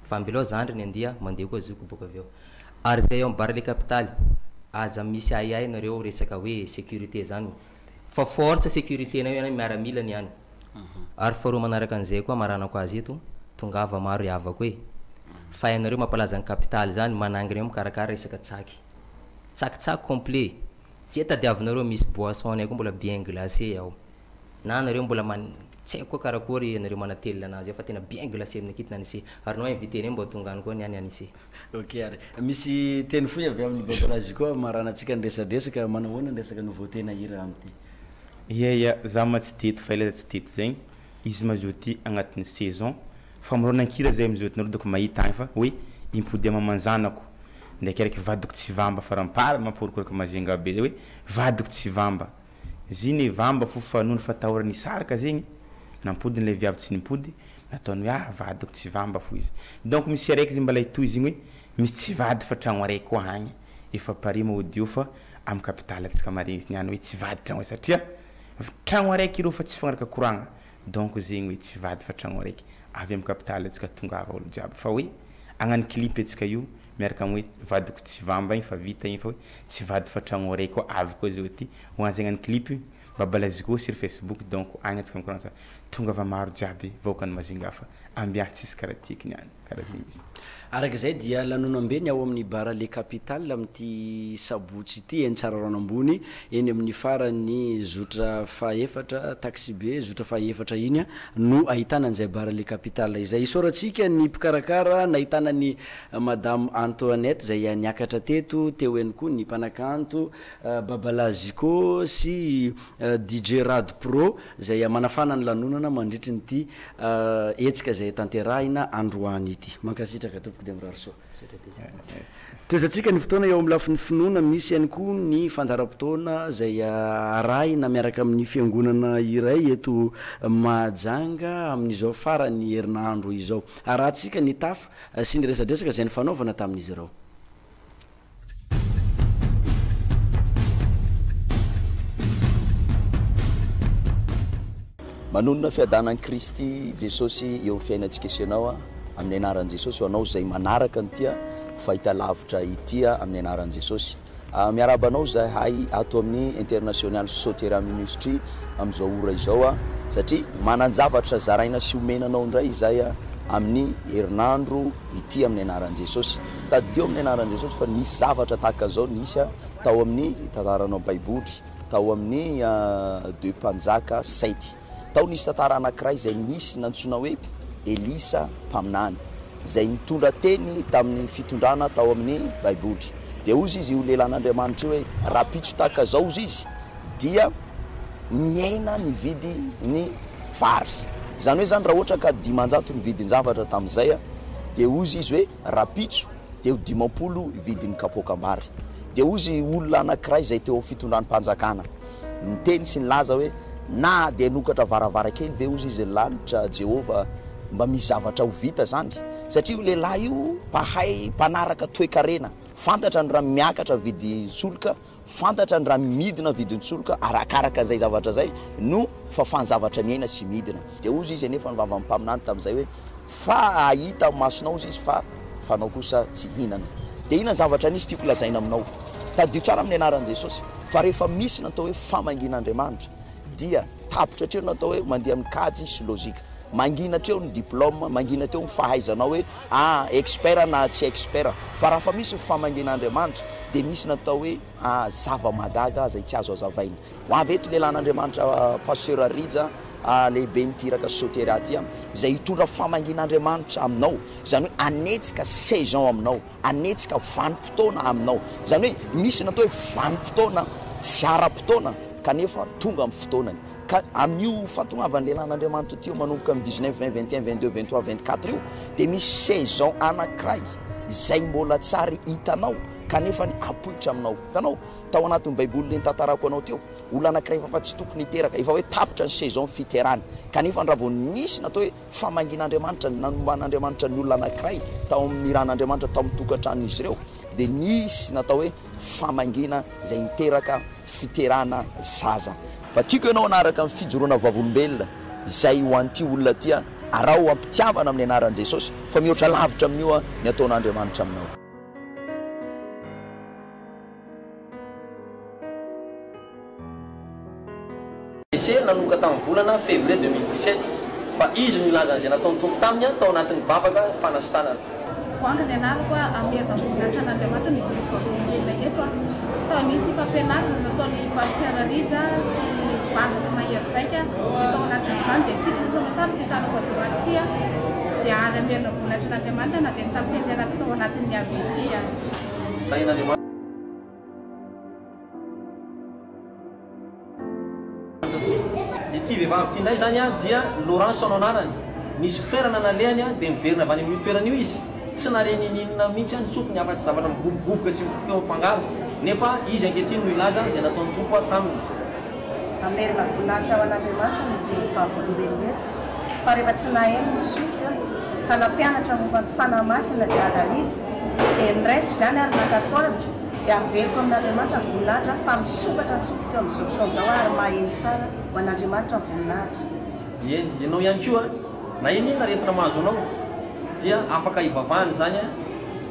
fa mbelao zandry ny andia mandeha koa zoko boka aveo ary zay ao Barle Capitale aza misy ayay nareo resaka hoe sécurité zany fa force sécurité na io miaramila niany ary faharoa manaraka an'izay koa maranako azy eto tongava maro iavako hoe fa ianareo mampalaza ny capitale zany manangy reo mikarakara resaka tsakitsaky complet zay tadiavinareo misy boisson nay koa mbola bien glacé ao na nareo mbola tsy haiko koa karakory anareo manatelina anazy fa tena bien glacé amin'ny akitiny anisy ary nao invité ne mba tongany koa niany anisy ok ary misy teny foy avy amin'ny babalazy koa maranantsika ndresadresaka manahoana ndresaka nouveauté na hira amty ya za ma tsy teto fa ilaza tsy teto zegny izy mazoty agnatin'ny saison fa mironankira zay mizoty nareo doko mahita agny fa hoe impody amamanzanako ndraiky araiky vadoko tsy vamba farampara mamporokoraka Majunga be zay hoe vadoko tsy vamba ziny vamba fofa nono fatahorany saraka zegny nampodiny le viavy tsy nimpody nataony hoe vadoko tsy vamba fo izy donc misy araiky zay mbala itoy zegny hoe misy tsy vady fa tragno araiky koa agny efa parima audio fa amin'ny capitale atsika maregny niany hoe tsy vady tragno satria tragno araiky ireo fa tsy fagnaraka koragna donc zegny hoe tsy vady fa tragno araiky avy amin'ny capitale atsika tongava olo jiaby fa hoe agnano clip antsika io miaraka amin'ny hoe vadiko tsy vamba igny fa vita igny fa hoe tsy vady fa tragno ray koa avy koa zao ty hoanzay agnano clip babalaziko sur Facebook donc agny antsika mikoransa tonga va maro jiaby vaokany Mazinga fa ambiance tsisy karaha tiky niany karaha zay izy arak'izay dia lanonambeny ao amin'ny bara le capitale amin'ity sabotsy ity eny tsara rano ambony eny amin'ny farany zotra faefatra taxi be zotra faefatra iny no ahitana an'izay bara le capitale izay isoratsika ny mpikarakara nahitana ny madame Antoinette zay niakatra teto teo eny koa ny mpanakanto Babalaziko sy DJ Rad Pro zay manafana ny lanonana mandritry nyty etsika zay tanterahina androany ity mankasitraka tompoko de mirarso toezatsika ny fotoana eo amin'ny lafin'ny finoana misy ihany koa ny fandaram-potoana zay arahina miaraka amin'ny fiangonana iray eto Mahajanga amin'izao farany herinandro izao arahantsika ny tafa sy ny resadresaka zay ny fanaovana tamin'izy ireo manonona fiadanan'i Kristy Jesosy eo fiainantsika isanao amin'ny anaran'i Jesosy anao zay manaraka nytia fahita lavitra itya amin'ny anaran'i Jesosy miarabanao zahay ato amin'ny International Sauterra Ministry amin'izao ora izao satria manan-javatra zaraina sy omenanao indray izay amin'ny herinandro ity amin'ny anaran'i Jesosy tadideo amin'ny anaran'i Jesosy fa nisy zavatra tahaka zao nisy tao amin'ny tantaranao baiboly tao amin'ny 2 Mpanjaka 7 tao nisy tantara anankiray zay nisy nantsona hoe Elisa mpaminany zay nitondra teny tamin'ny fitondrana tao amin'ny baiboly de ozy izy io lehilahin'Andriamanitra hoe rapitso tahaka zao ozy izy dia miaina nividy ny vary zany hoe zany raha ohatra ka 500 nividin-javatra tamin'izay de ozy izy hoe rapitso de 50 vidiny kapokambary de ozy olona anankiray zay teo fitondrany mpanjakana niteny sy nilaza hoe na de nokatra varavarakely ve ozy izy lanitra Jehova mba misy zavatra ho vita zany satria io lehilahy io pahay mpanaraka toe-karena fantatra ny raha miakatra vidy soloka fantatra ny raha midina vidiny soloka arakaraka zay zavatra zay no fafany zavatra miaina sy midina de ozy izy nefa nivava mpaminany tamin'izay hoe fa ahita masonao izy izy fa fanao kosa tsy hinana de ina zavatra nisy tiako lazaina aminao tadio tsara amin'ny anaran'i Jesosy fa rehefa misy natao hoe famangin'Andriamanitra dia tapitra treo natao hoe mandeha amin'ny kajy sy lôzika mangina treo ny diplôme mangina teo ny fahaizanao hoe expert na tsy expert fa raha fa misy famangin'Andriamanitra de misy natao hoe zava-magaga zay tsy azo azavaina ho avy eto lehilahin'Andriamanitra pasteur Rija lehibe nitiraka Sauterra ty zay hitondra famangin'Andriamanitra aminao zany hoe anetsika saison aminao anetsika vanim-potoana aminao zany hoe misy natao hoe vanim-potoana tsy ara-potoana kanefa tonga amin'ny fotoanany ka amin'io fahatongavan'ny lehilahin'Andriamanitra tio manomboka amin'ny 19 20 21 22 23 24 io de misy saison anankiray zay mbola tsara hitanao kanefa ny apoitra aminao tanao tao anatin'ny baiboly le tantarako anao teo olona anankiray fa tsy tokony hiteraka efa hoe tapitra ny saison fiterany kanefa raha vao nisy natao hoe famangin'Andriamanitra nanomban'Andriamanitra ny olona anankiray tao amin'ny ran'Andriamanitra tao amin'ny tokantran'izy ireo de nisy natao hoe famangina zay niteraka fiterana zaza fa tiako ianao anaraka amin'ny fijoroana vavolombelona zay ho an'ity olona ty arao ampitiavana amin'ny anaran'i Jesosy fa mihoatra lavitra amin'io ny ataon'Andriamanitra aminao nanoka tamin'ny volana février 2017 fa izy nilaza zay nataony tompo taminy tao anatin'ny vavaka fanasitranana voangany anarako amiadavoninatra n'Andriamanitra ny volonkolona eto fa misy fampianarana nataony pastiara Rija sy vadika mahery vaika tao anatin'izany de sika somatsara fitanako adoraty tia de any amerina voninahitra n'Andriamanitra na de nitafianarana tao anatin'ny AVC ity vehivavy ty ndray zany dia Laurence no anarany nisy toerana nalehany de miverina avy any amin'io toerana io izy tsy nareny ninona mihitsy ny sofiny afa-tsy zavatra migobogoboka sy feo fangaro nefa izy ankehitriny no ilaza zay nataony tompo taminy amerina voninahitra ao an'Andriamanitra ny Jehova volombelona fa rehefa tsy naheno ny sofy ka nampianatra momba ny fanamasina de adalitsy de niraisiko zany ary nakatoavy de averiko amin'Andriamanitra voninahitra fa misokatra ny sofiko amin'izao fotoana zao ary maheno tsara ho an'Andriamanitra voninahitra eny ianao ihany koa na inona retina mahazo anao dia afaka ivavahany zany a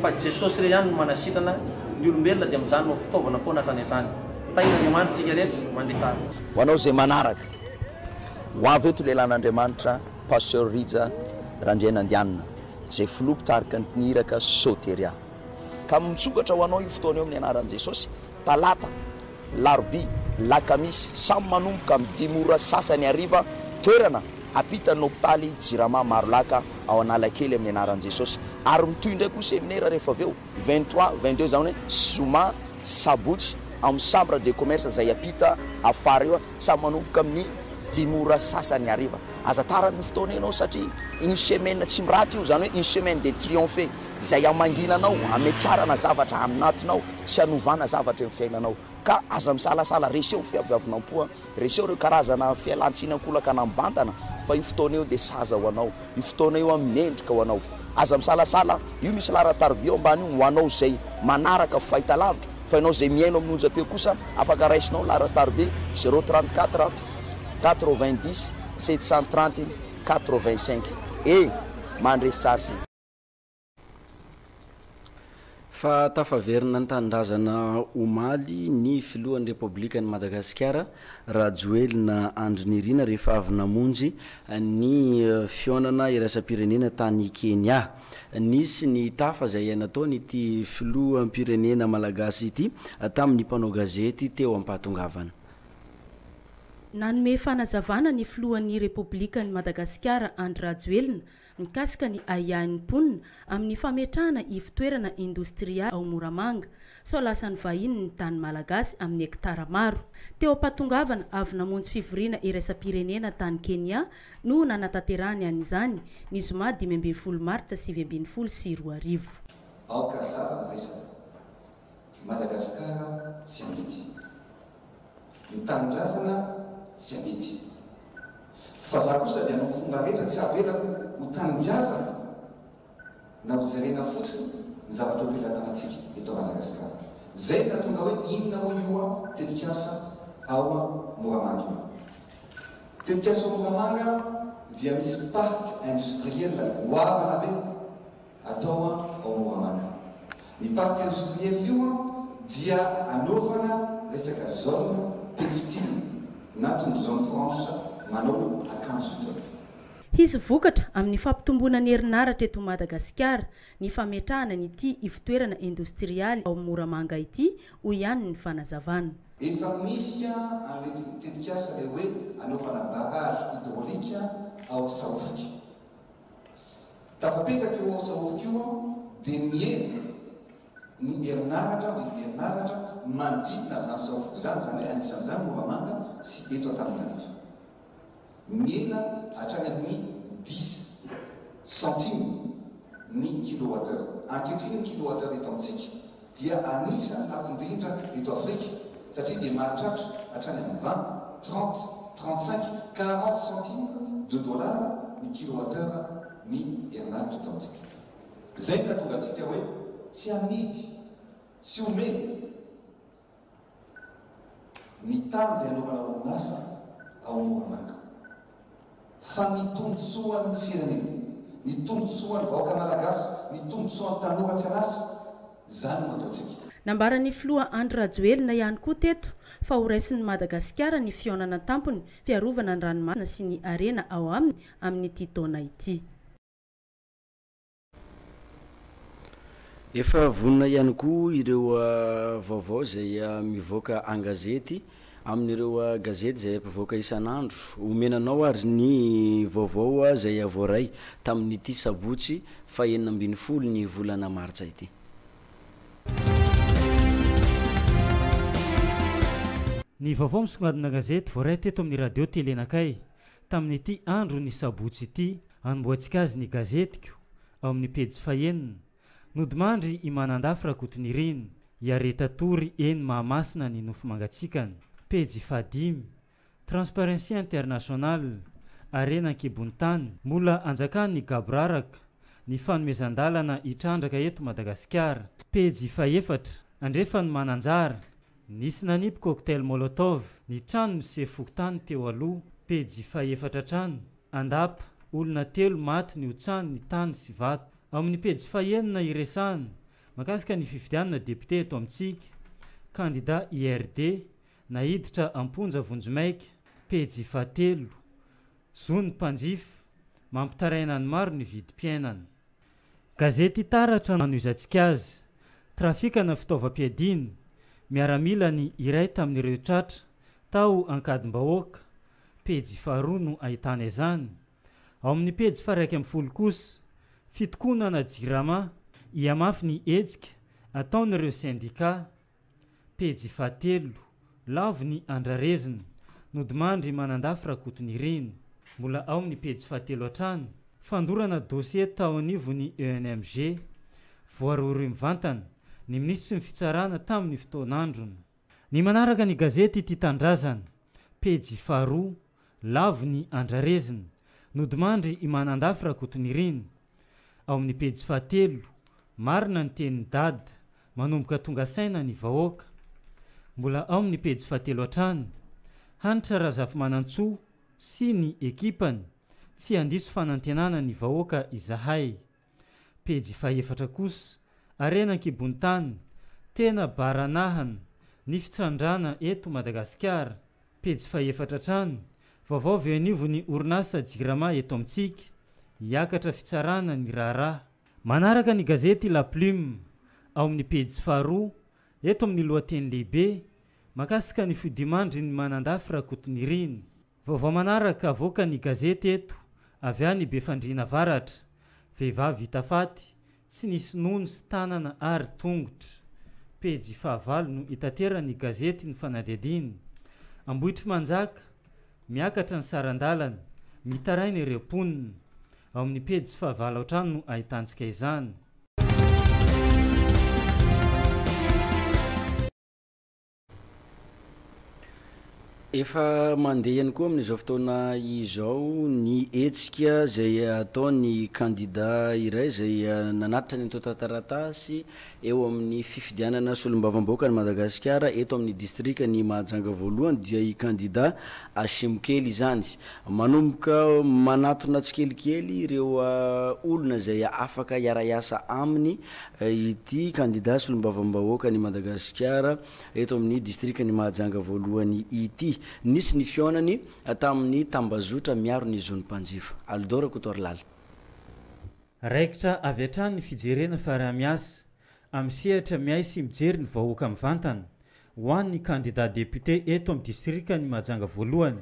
fa jesosy re ihany no manasitrana ny olombelona dia amin'izany no fitaovana foana hatrany hatrany tain'andriamanitra rehetra mandeha tsara ho anao zay manaraka ho avy eto lehilan'andriamanitra pasteur Rija Randrianandianina zay filopitarika ny iraka Soteria ka mitsokatra ho anao io fotoana eo amin'ny anaran'i Jesosy talata larobia lakamisy samy manomboka amin'ny dimora sasany ariva toerana apitan'ny hôpitaly Jirama Marolaka ao Analakely amin'ny anaran'i Jesosy ary mitoy indray koa séminaire rehefa aveo 23 22 zany hoe Zoma sabotsy amin'ny chambre de commerce zay apita afara eo samy manomboka amin'ny dimora sasany ariva aza tara ny fotoana ianao satria une semaine tsy miraty io zany hoe une semaine de triomphe izay amanginanao ametrarana zavatra aminatinao sy anovana zavatra amin'ny fiainanao ka aza misalasala reseo fiaviavinam-poa reseo reo karazana fialantsinan-kolaka namivantana fa io fotoana eo dia saza ho anao io fotoana eo amin'ny endrika ho anao aza misalasala io misy laratarbio ambany io ho anao zay manaraka fahita lavitra fa ianao zay miaino amin'ny onjam-peo kosa afaka raisinao laratarbie 034 90 730 85 e mandresy sarsy fa tafaverina ny tanindrazana omaly ny filohan'ny repoblikan'ny Madagasikara Rajoelina Andrinirina rehefa avy namonjy ny fionana iraisam-pirenena tany Kenya nisy ny tafa zay nataony ity filoham-pirenena malagasy ity tamin'ny mpanao gazety teo ampatongavana nanome fanazavana ny filohan'ny repoblikan'ny Madagasikara Andry Rajoelina mikasika ny aian'ny mponina amin'ny fametrahana ivitoerana industrialy ao Moramanga sao lasan'ny vahiny ny tany malagasy amin'ny hektara maro teo ampatongavana avy namonjy fivoriana iraisam-pirenena tany Kenya no nanatanterahany an'izany ny zoma 12 martsa 2024 aoka zavana resaka Madagasikara tsy amidy ny tanindrazana tsy amidy fa za kosa dia anao fomba rehetra tsy avelako ho tanindrazana na ho jerena fotsiny ny zavatra ompilatanantsika eto Madagasikara zay na tonga hoe inona ho ioa tetikasa ao Moramanga tetikasa ao Moramanga dia misy parc industriel goavana be atao ao Moramanga ny parc industriel io dia anaovana resaka zone textile natony zone franche manao akanjo izy vokatra amin'ny fampitomboana ny herinaratra eto Madagasikara ny fametrahana nyity ivitoerana industrialy ao Moramanga ity ho ihany ny fanazavana efa misy amin'ny tetikasa le hoe anaovana barrage hydraulique ao Saofika tafapetraka eo ao Saofika io dia miena ny herinaratra manodidina zany Saofika zany zany hoe anisan'izany Moramanga sy eto Antananarivo miena hatrany amin'ny 10 centime ny kilowattheure ankehitriny ny kilowattheure eto amintsika dia anisan'ny lafindrindra eto Afrika satria dia mahatratra hatrany amin'ny 20 30 35 40 centime de dollars ny kilowattheure ny herinaratra eto amintsika zay no natonga antsika hoe tsy amidy tsy omeny ny tany zay anaovana orinasa ao Moramanga fa ny tombotsoan'ny firenena ny tombotsoan'ny vahoaka malagasy ny tombotsoan'ny tanora tsy anasa zany no ataontsika nambaran'ny filoha Andry Rajoelina ihany koa teto fa ho raisin'ny Madagasikara ny fionana tampony fiarovana ny ranomasina sy ny arena ao aminy amin'ity taona ity efa vonina ihany koa ireo vaovao zay mivoaka an-gazety amin'ireo gazety zay mpivoaka isan'andro omenanao ary ny vaovao zay avoray tamin'ity sabotsy fa 12 ny volana martsa ity ny vaovao misongadina gazety voaray teto amin'ny radio télé nakay tamin'ity andro ny sabotsy ity anomboantsika azy ny gazetiko ao amin'ny pejy fahenina nodimandry imanandafy rakotony ireny iaretatory eny mahamasina ny nofo mangatsikany pejy fadimy transparency international arena ankibony tany mola anjakany ny gabraraka ny fanomezan-dalana hitrandraka eto Madagasikara pejy faefatra andrefa ny mananjara nisy nanipy cocktail molotov ny trano misy fokotany teo aloha pejy faefatra trano andapa olona telo maty ny otsany ny tany sy vato amin'ny pejy fahenina iresahana makasika ny fifidianana député eto amintsika candidat IRD nahiditra amponja vonjomaika pejy fahatelo zony mpanjifa mampitaraina ny maro ny vidim-piainana gazety taratra anoizantsika azy trafikana fitaovam-piadiny miaramila ny iray tamin'ireo tratra tao ankadimbahoaka pejy faharoa no ahitana izany ao amin'ny pejy faraiky amin'ny folo kosa fitokonana jirama iamafy ny hetsika ataon'ireo syndika pejy fahatelo lavo ny andrarezina nodimandry manandafy rakoton'iriny mbola ao amin'ny pejy fahatelo hatrany fandorana dossier tao anivony ENMG voarory mivantana ny ministry ny fitsarana tamin'ny fotoanandrony ny manaraka ny gazety Tia Tandrazana pejy faharoa lavo ny andrarezina nodimandry imanandafy rakoton'iriny ao amin'ny pejy fahatelo marina ny tenin'ny dada manomboka tonga saina ny vahoaka mbola ao amin'ny pejy fahatelo hatrany hanitra razafy manantsoa sy ny ekipany tsy andiso fanantenana ny vahoaka izahay pejy fahaefatra kosa arenan-kibontany tena baranahana ny fitsandrana eto Madagasikara pejy fahaefatra trany vaovao avy anivo ny orinasa jirama eto amintsika hiakatra fitsarana ny raharaha manaraka ny gazety La Plume ao amin'ny pejy faharoa eto amin'ny lohateny lehibe makasika ny fidimandry ny manandafy rakoton'iriny vaovao manaraka avoaka ny gazety eto avy any Befandriana Avaratra vehivavy hitafaty tsy nisy nono sy tanana ary tongotra pejy fahavalo no itatera ny gazety ny fanadihadiny Ambohitry Manjaka miakatra ny sarandalana mitaraina ireo mponina ao amin'ny pejy fahavalo hatrany no ahitantsika izany efa mandeha ihany koa amin'izao fotoana izao ny hetsika zay ataony candidat iray zay nanatitra ny antotataratasy eo amin'ny fifidianana solombavam-bahoaka ny Madagasikara eto amin'ny district ny Mahajanga voalohany dia i candidat Ashimokely izany manomboka manatona tsikelikely ireo olona zay afaka hiara-iasa aminy ity candidat solombavam-bahoaka ny Madagasikara eto amin'ny district ny Mahajanga voalohany ity nisy ny fionany tamin'ny tambazotra miaro ny zony mpanjifa Aldora Kotorlala raikitra avy hatrany ny fijerena fara-miasa amin'ny sehatra miay sy mijery ny vahoaka mivantana ho an'ny candidat député eto amin'ny district ny Mahajanga voalohany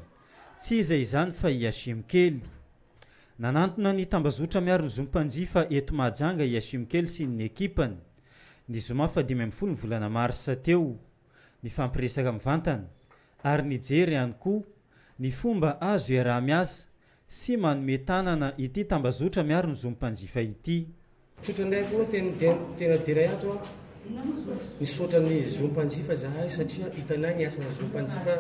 tsy izay izany fa i Ashimokely nanantona ny tambazotra miaro ny zony mpanjifa eto Mahajanga i Ashimokely sy ny ekipany ny zoma fa 15 volana marsa teo ny fampiresaka mivantana ary nijery ihany koa ny fomba azo iaraha-miasa sy manome tanana ity tambazotra miaro ny zom-mpanjifa ity tsotra ndraiky koa tena diray ato misaotra ny zom-mpanjifa zahay satria hitanay ny asana zom-mpanjifa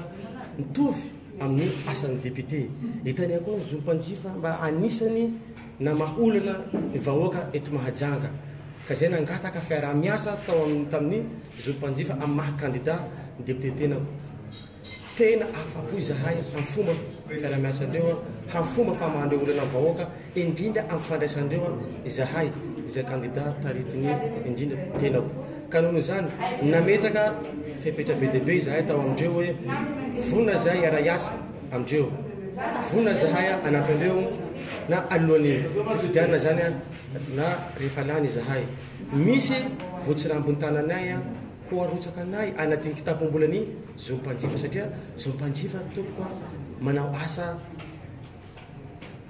mitovy amin'ny asan'ny député hitanay koa ny zom-mpanjifa mba anisany namaholana ny vahoaka eto Mahajanga ka zay nangataka fiaraha-miasa tamin'ny zom-mpanjifa amin'ny maha candidat député tena afapo izahay amin'ny fomba fiara-miasandreo amin'ny fomba famandreo olana vahoaka indrindra amin'ny fandraisandreo izahay izay candidat taritiny indrindra tenako ka noho izany nametraka fepetra be dehibe izahay tao amindreo hoe vonona zahay hiara-iasa amindreo vonona zahay anampindreo na alohan'ny fifidianana zany na rehefa lany izahay misy voatsirambony tananay ho arotsaka anay anatin'ny kitapom-bolany zom-mpanjifa satria zom-mpanjifa tokoa manao asa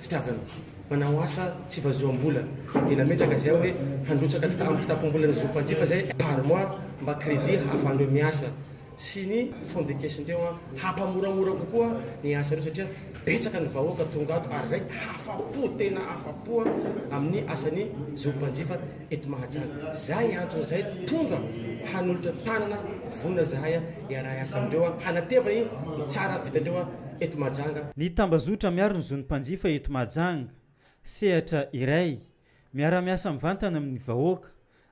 fitiavana manao asa tsy vazoam-bolana dia nametraka zay hoe handrotsaka amin'ny kitapom-bolany zom-mpanjifa zay par mois mba crédit hahafandreo miasa sy ny fond de caisse-ndreo hampamoramora kokoa ny asa reo satria betsaka ny vahoaka tonga ato ary zay hafapo tena hafapo amin'ny asan'ny zom-mpanjifa eto Mahajanga zay antony zay tonga hanolotra tanana vonona zahay iara-iasa amindreo hanatevany tsara vitandreo eto Mahajanga ny tambazotra miaro ny zony mpanjifa eto Mahajanga sehatra iray miara-miasa mivantana amin'ny vahoaka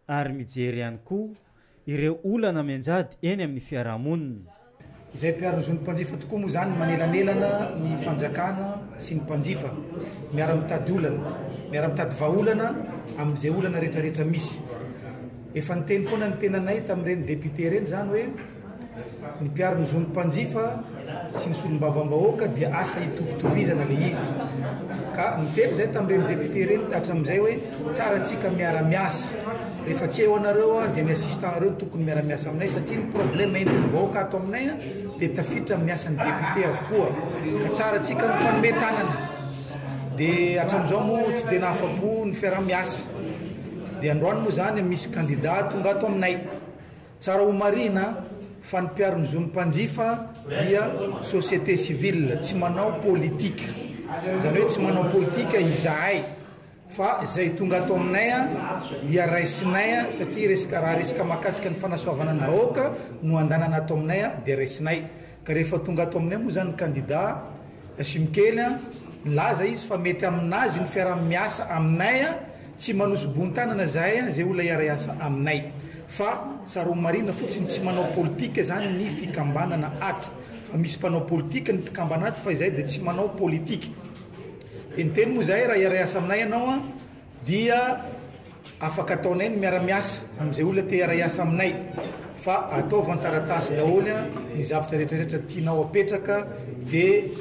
ary mijery ihany koa ireo olana menjady eny amin'ny fiarahamonina izay mpiaro ny zony mpanjifa tokoa moa zany manelanelana ny fanjakana sy ny mpanjifa miara mitady olana miara-mitady vaolana amin'izay olana rehetrarehetra misy efa niteny foana ny tenanay tamin'ireny député reny zany hoe ny mpiary ny zony mpanjifa sy ny solom-bavam-bahoaka dia asa hitovitovizana le izy ka niteny zay tamin'ireny député reny hatramin'izay hoe tsara antsika miara-miasa rehefa tsy eo anareo dia ny assistant-reo tokony miara-miasa aminay satria ny problème entin'ny vahoaka ato aminay dia tafiditra amin'ny asan'ny député avokoa ka tsara antsika ny fanome tanana dia hatramin'izao moa tsy dia nahafa-po ny fiara-miasa dia androany moa zany misy candidat tonga ato aminay tsara ho marina fa ny mpiary ny zony mpanjifa dia société civile tsy manao politika zany hoe tsy manao politika izahay fa zay tonga ato aminay dia raisinay satria raha resaka mahakasika ny fanasoavana ny vahoaka no andanana ato aminay dia raisinay ka rehefa tonga ato aminay moa zany candidat simikely milaza izy fa mety aminazy ny fiara-miasa aminay tsy manosobon-tanana zahay zay olona iara-iasa aminay fa tsara ho marina fotsiny tsy manao politika zany ny fikambanana ato fa misy mpanao politika ny mpikambana ato fa izay dia tsy manao politika dia niteny moa zahay raha iara-iasa aminay ianao dia afaka ataonay ny miara-miasa amin'izay olona te iara-iasa aminay fa ataovany taratasy daholy ny zavatra rehetrarehetra tianao apetraka dia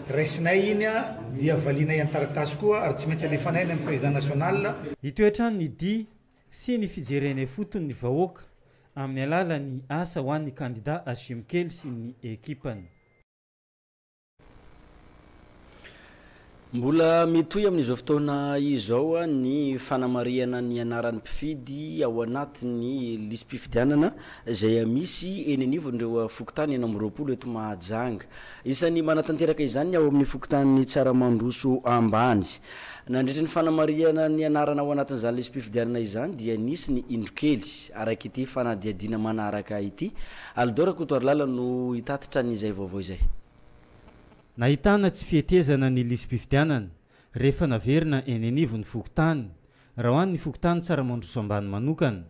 raisinay iny dia valinay an-taratasy koa ary tsy maintsy alefanay ny président national hitoetrany ny dia sy ny fijerenay fotony ny vahoaka amin'ny alalan'ny asa ho an'ny candidat Ashimkely sy ny ekipany. Mbola mitoy amin'izao fotoana izao ny fanamariana ny anaran'ny mpifidy ao anatin'ny lisam-pifidianana izay misy eny anivon'ireo fokotany eny amin'ny roapolo eto Mahajanga. Isan'ny manatanteraka izany ao amin'ny fokotan'ny Tsaramandroso ambany. Nandritra ny fanamariana ny anarana ao anatin'izany lisam-pifidianana izany dia nisy ny indrokely araka ity fanadiadina manaraka ity. Alidora Kotoarlala no hitatitra n'izay vaovao izay. Nahitana tsy fihetezana ny lisam-pifidianana rehefa naverina eny anivo ny fokotany raha hoany ny fokotany Tsaramandroso ambany manokana.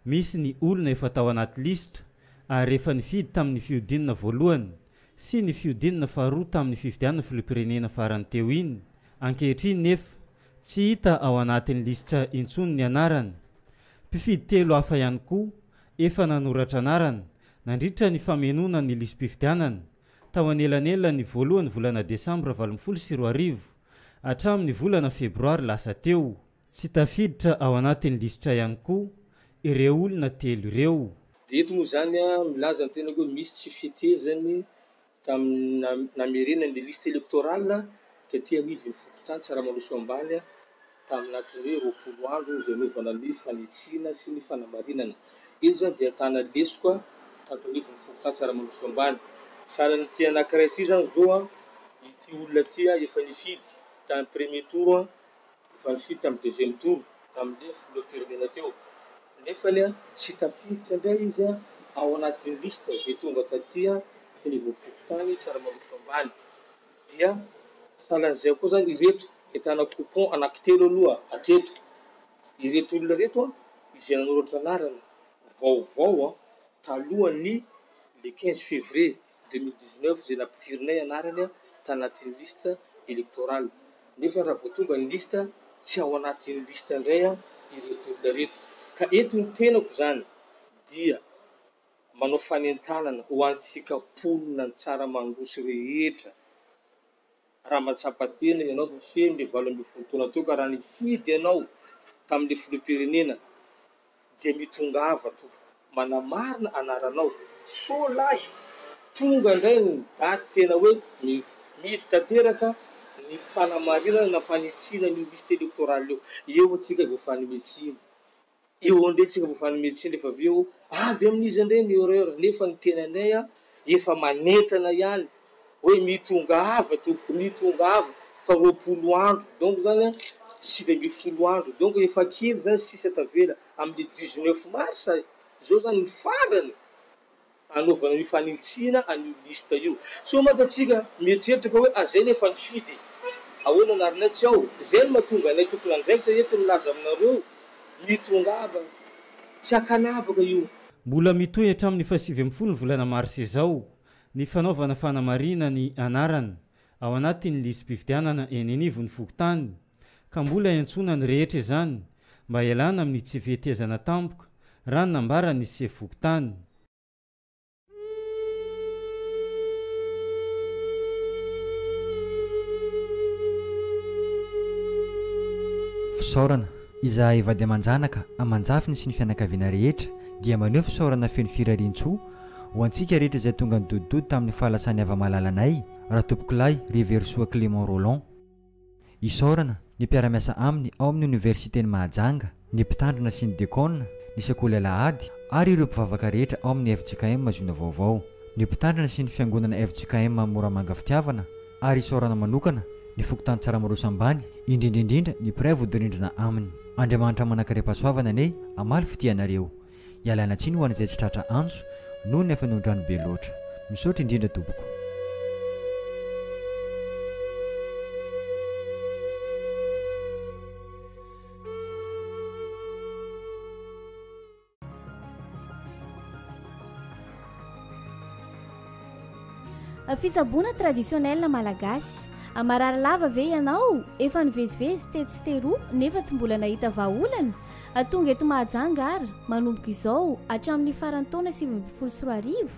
Misy ny olona efa tao anaty listra ary rehefa nifidy tamin'ny fiodinana voalohany sy ny fiodinana faharoa tamin'ny fifidianana filoham-pirenena farany teo iny. Ankehitriny nefa tsy hita ao anatin'ny listra intsony ny anarany. Mpifidy telo hafa ihany koa efa nanoratra anarana nandritra ny famenona ny lisam-pifidianana tao anelanela ny voalohany volana Desambra 2024 hatramin'ny volana Febroary lasa teo. Tsy tafiditra ao anatin'ny listra ihany koa ireo olona telo ireo. Eto moa zany milaza ny tena hoe misy tsy fihetezany tamin'ny namerena ny liste électorale taty anivon'ny fokotany Tsaramandroso ambany tamin'ny anatin'ny hoe 20 andro izay novana ny fanitsina sy ny fanamarinana. Izy zany dia tana lesoka tato anivon'ny fokotany Tsaramandroso ambany. Sahala ny tia anankiray ity zany zao ity olona ty efa nifidy tamin'ny premier tour efa nifidy tamin'ny deuxième tour tamin'ilay filoham-pirenena teo nefa tsy tafiditra indray izy ao anatin'ny liste zay tonga taty anivon'ny fokotany Tsaramandroso ambany. Dia sahalan'izay koa zany ireto ahitana coupon anankitelo aloha hatreto. Ireto olona reto izay nanoratra anarana vaovao talohany le 15 février 2019 zay nampitirinay anarany tanatin'ny liste électorale. Nefa raha voatonga ny liste tsy ao anatin'ny liste indray ireto olona reto. Ka eto ny tenako zany dia manao fanentanana ho antsika mponina ny Tsaramandroso rehetra. Raha mahatsapa tena ianao fa feno le 20 taona teo ka raha nifidy ianao tamin'le filoham-pirenena dia mitongava tompoko manamarina anaranao so lahy tonga indray ny daty tena hoe midy tanteraka ny fanamarinana na fanitsina ny liste électorale eo atsika voafany metsina eo ndray tsika voafany metsina efa aveo avy amin'izy indray ny erreur nefa ny tenanay efa manentana ihany hoe mitongava tompoko mitongava fa 20 andro donc zany 20 andro donc efa kely zany sisa tavela amin'ny 19 mars zao zany ny farany anaovana ny fanitsina an'io liste io. So matatsika mieritreritry fa hoe azay nefa nifidy ahoana anarana tsy ao zay no mahatonga anay tokony andraikitra eto milaza aminareo mitongava tsy akanavaka io. Mbola mitohy hatramin'ny 17 volana Marsa izao ny fanaovana fanamarina ny anarana ao anatin'ny lisam-pifidianana eny anivon'ny fokotany ka mbola iantsona ny rehetra izany mba ialana amin'ny tsy fihetezana tampoka raha nambarany sefokotany. Fisaorana izahay vady aman-janaka aman-jafiny sy ny fianakaviana rehetra dia maneho fisaorana feno firarian-tsoa ho antsika rehetra izay tonga ny dodidody tamin'ny fahalasany ava-malalanay raha tompokolay Reversoa Clément Roland. Isaorana ny mpiara-miasa aminy ao amin'ny Universitény Mahajanga, ny mpitandrina sy ny dekona, ny sekoly Alahady ary ireo mpivavaka rehetra ao amin'ny FJKM Mazona Vaovao, ny mpitandrina sy ny fiangonana FJKM Moramanga Fitiavana ary isaorana manokana ny fokotany Tsaramarosambany, indrindrindrindra ny mpiray vodirindrina aminy. Andriamanitra manakarepasoavana ne amaly fitianareo. Ialana tsiny ho an'izay tsy tratra anso noho ny efa nondrano be loatra. Misaotra indrindra tompoko. Fitsaboana traditionnel malagasy. Amarary lava ve ianao? Efa nivezivezy tetsteroa nefa tsy mbola nahita vahaolana? Tonga eto Mahajanga ary manomboka izao hatramin'ny farany taona 2024.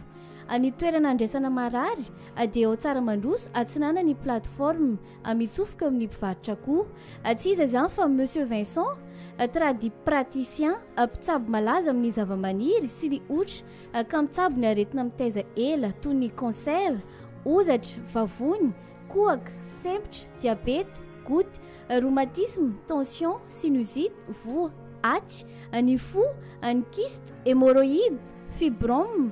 Ny toerana andraisana marary dia ao tsara mandroso atsinana ny plateforme amitsofoka amin'ny mpivarotra koa. Tsy iza izany fa Monsieur Vincent, praticien, mpitsabo malaza amin'ny zavamaniry sy ny otra ka mitsabo ny aretina mitaiza ela toy ny cancer, ozatra, vavony, kohaka, sempotra, diabety, goutte, rhumatisme, tension, sinusite, voa, aty, ny fo, ny kyste, hémorroïde, fibrome,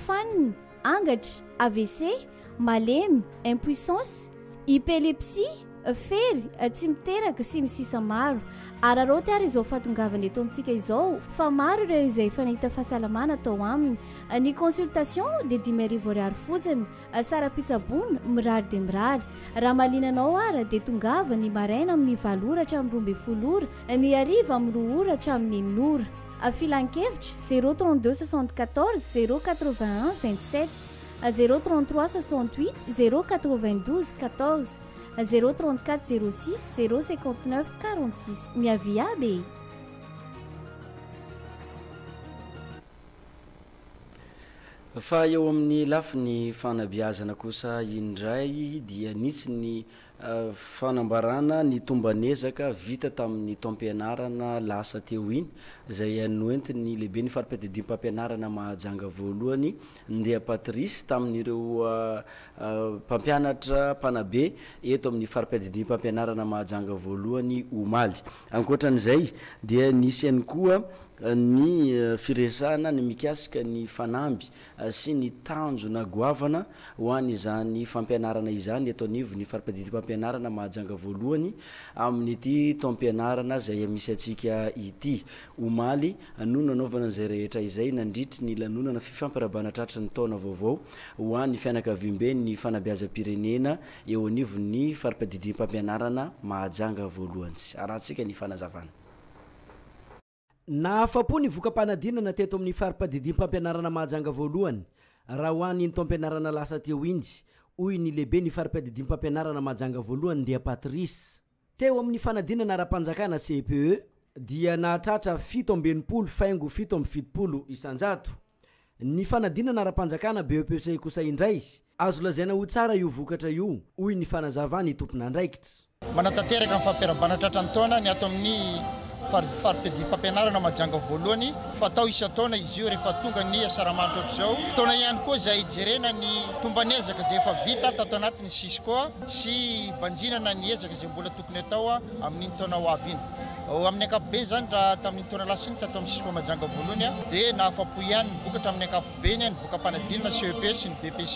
faniny, angatra, AVC, malemy, impuissance, épilepsie, fery, tsy miteraka sy ny sisa maro. Araroty ary izao fatongavana eto amintsika izao fa maro ireo izay efa nahita fahasalamana atao aminy. Ny consultation dia 10,000 ariary fotsiny, sara pitsaboana mirary dia mirary. Raha malinanao ara dia tongava ny maraina amin'ny 7 ora hatramin'ny 12 ora, ny hariva amin'ny 2 ora hatramin'ny 9 ora. Filan-kevitra 032 74 081 27, 033 68 092 14, 034 06 059 46. Miavia be. Fa eo amin'ny lafiny fanabeazana kosa indray dia nisy ny fanambarana ny tombanezaka vita tamin'ny taom-pianarana lasa teo iny izay anoentiny lehibe ny faripadidim-pampianarana Mahajanga voalohany Ndea Patrice tamin'ireo mpampianatra mpanabe eto amin'ny faripadidim-pampianarana Mahajanga voalohany Omaly. Ankoatran'izay dia nisy ihany koa ny firesana ny mikasika ny fanamby sy ny tanjona goavana ho an'izany fampianarana izany eto anivo ny faripadidim-pampianarana Mahajanga voalohany amin'ity taom-pianarana izay misy atsika ity Omaly no nanaovana izay rehetra izay nandritry ny lanonana fifampiarabana tratry ny taona vaovao ho an'ny fianakaviam-be ny fanabeazam-pirenena eo anivo ny faripadidim-pampianarana Mahajanga voalohany. Arahantsika ny fanazavana. Na afapo ny voka-panadinana teto amin'ny faripadidim-pampianarana Mahajanga voalohany raha ho an'ny taom-pianarana lasa teo indy hoy ny lehibe ny faripadidim-pampianarana Mahajanga voalohany Ndea Patrice. Teo amin'ny fanadinana ara-panjakana CPE dia nahatratra 7 faingo 770 isanjato. Ny fanadinana ara-panjakana BEPC kosa indray azo lazaina ho tsara io vokatra io hoy ny fanazavany tompon'andraikitra. Manatanteraka amin'ny fampiarabana tratran'ny taona ny ato amin'ny faripadidim-pampianarana Mahajanga voalohany fatao isa-taona izy io rehefa tonga ny asaramanitra ohatr'izao. Taona ihany koa izay jerena ny tombanezaka izay efa vita tato anatin'ny Sisco sy banjinana ny ezaka izay mbola tokony atao amin'iny taona ho avy iny. Amin'ny ankapobeny zany raha tamin'ny taona lasiny tato amin'ny Sisco Mahajanga voalohany dia nahafapo ihany ny vokatra amin'ny ankapobeny ny voka-panadinana CEP sy ny BPC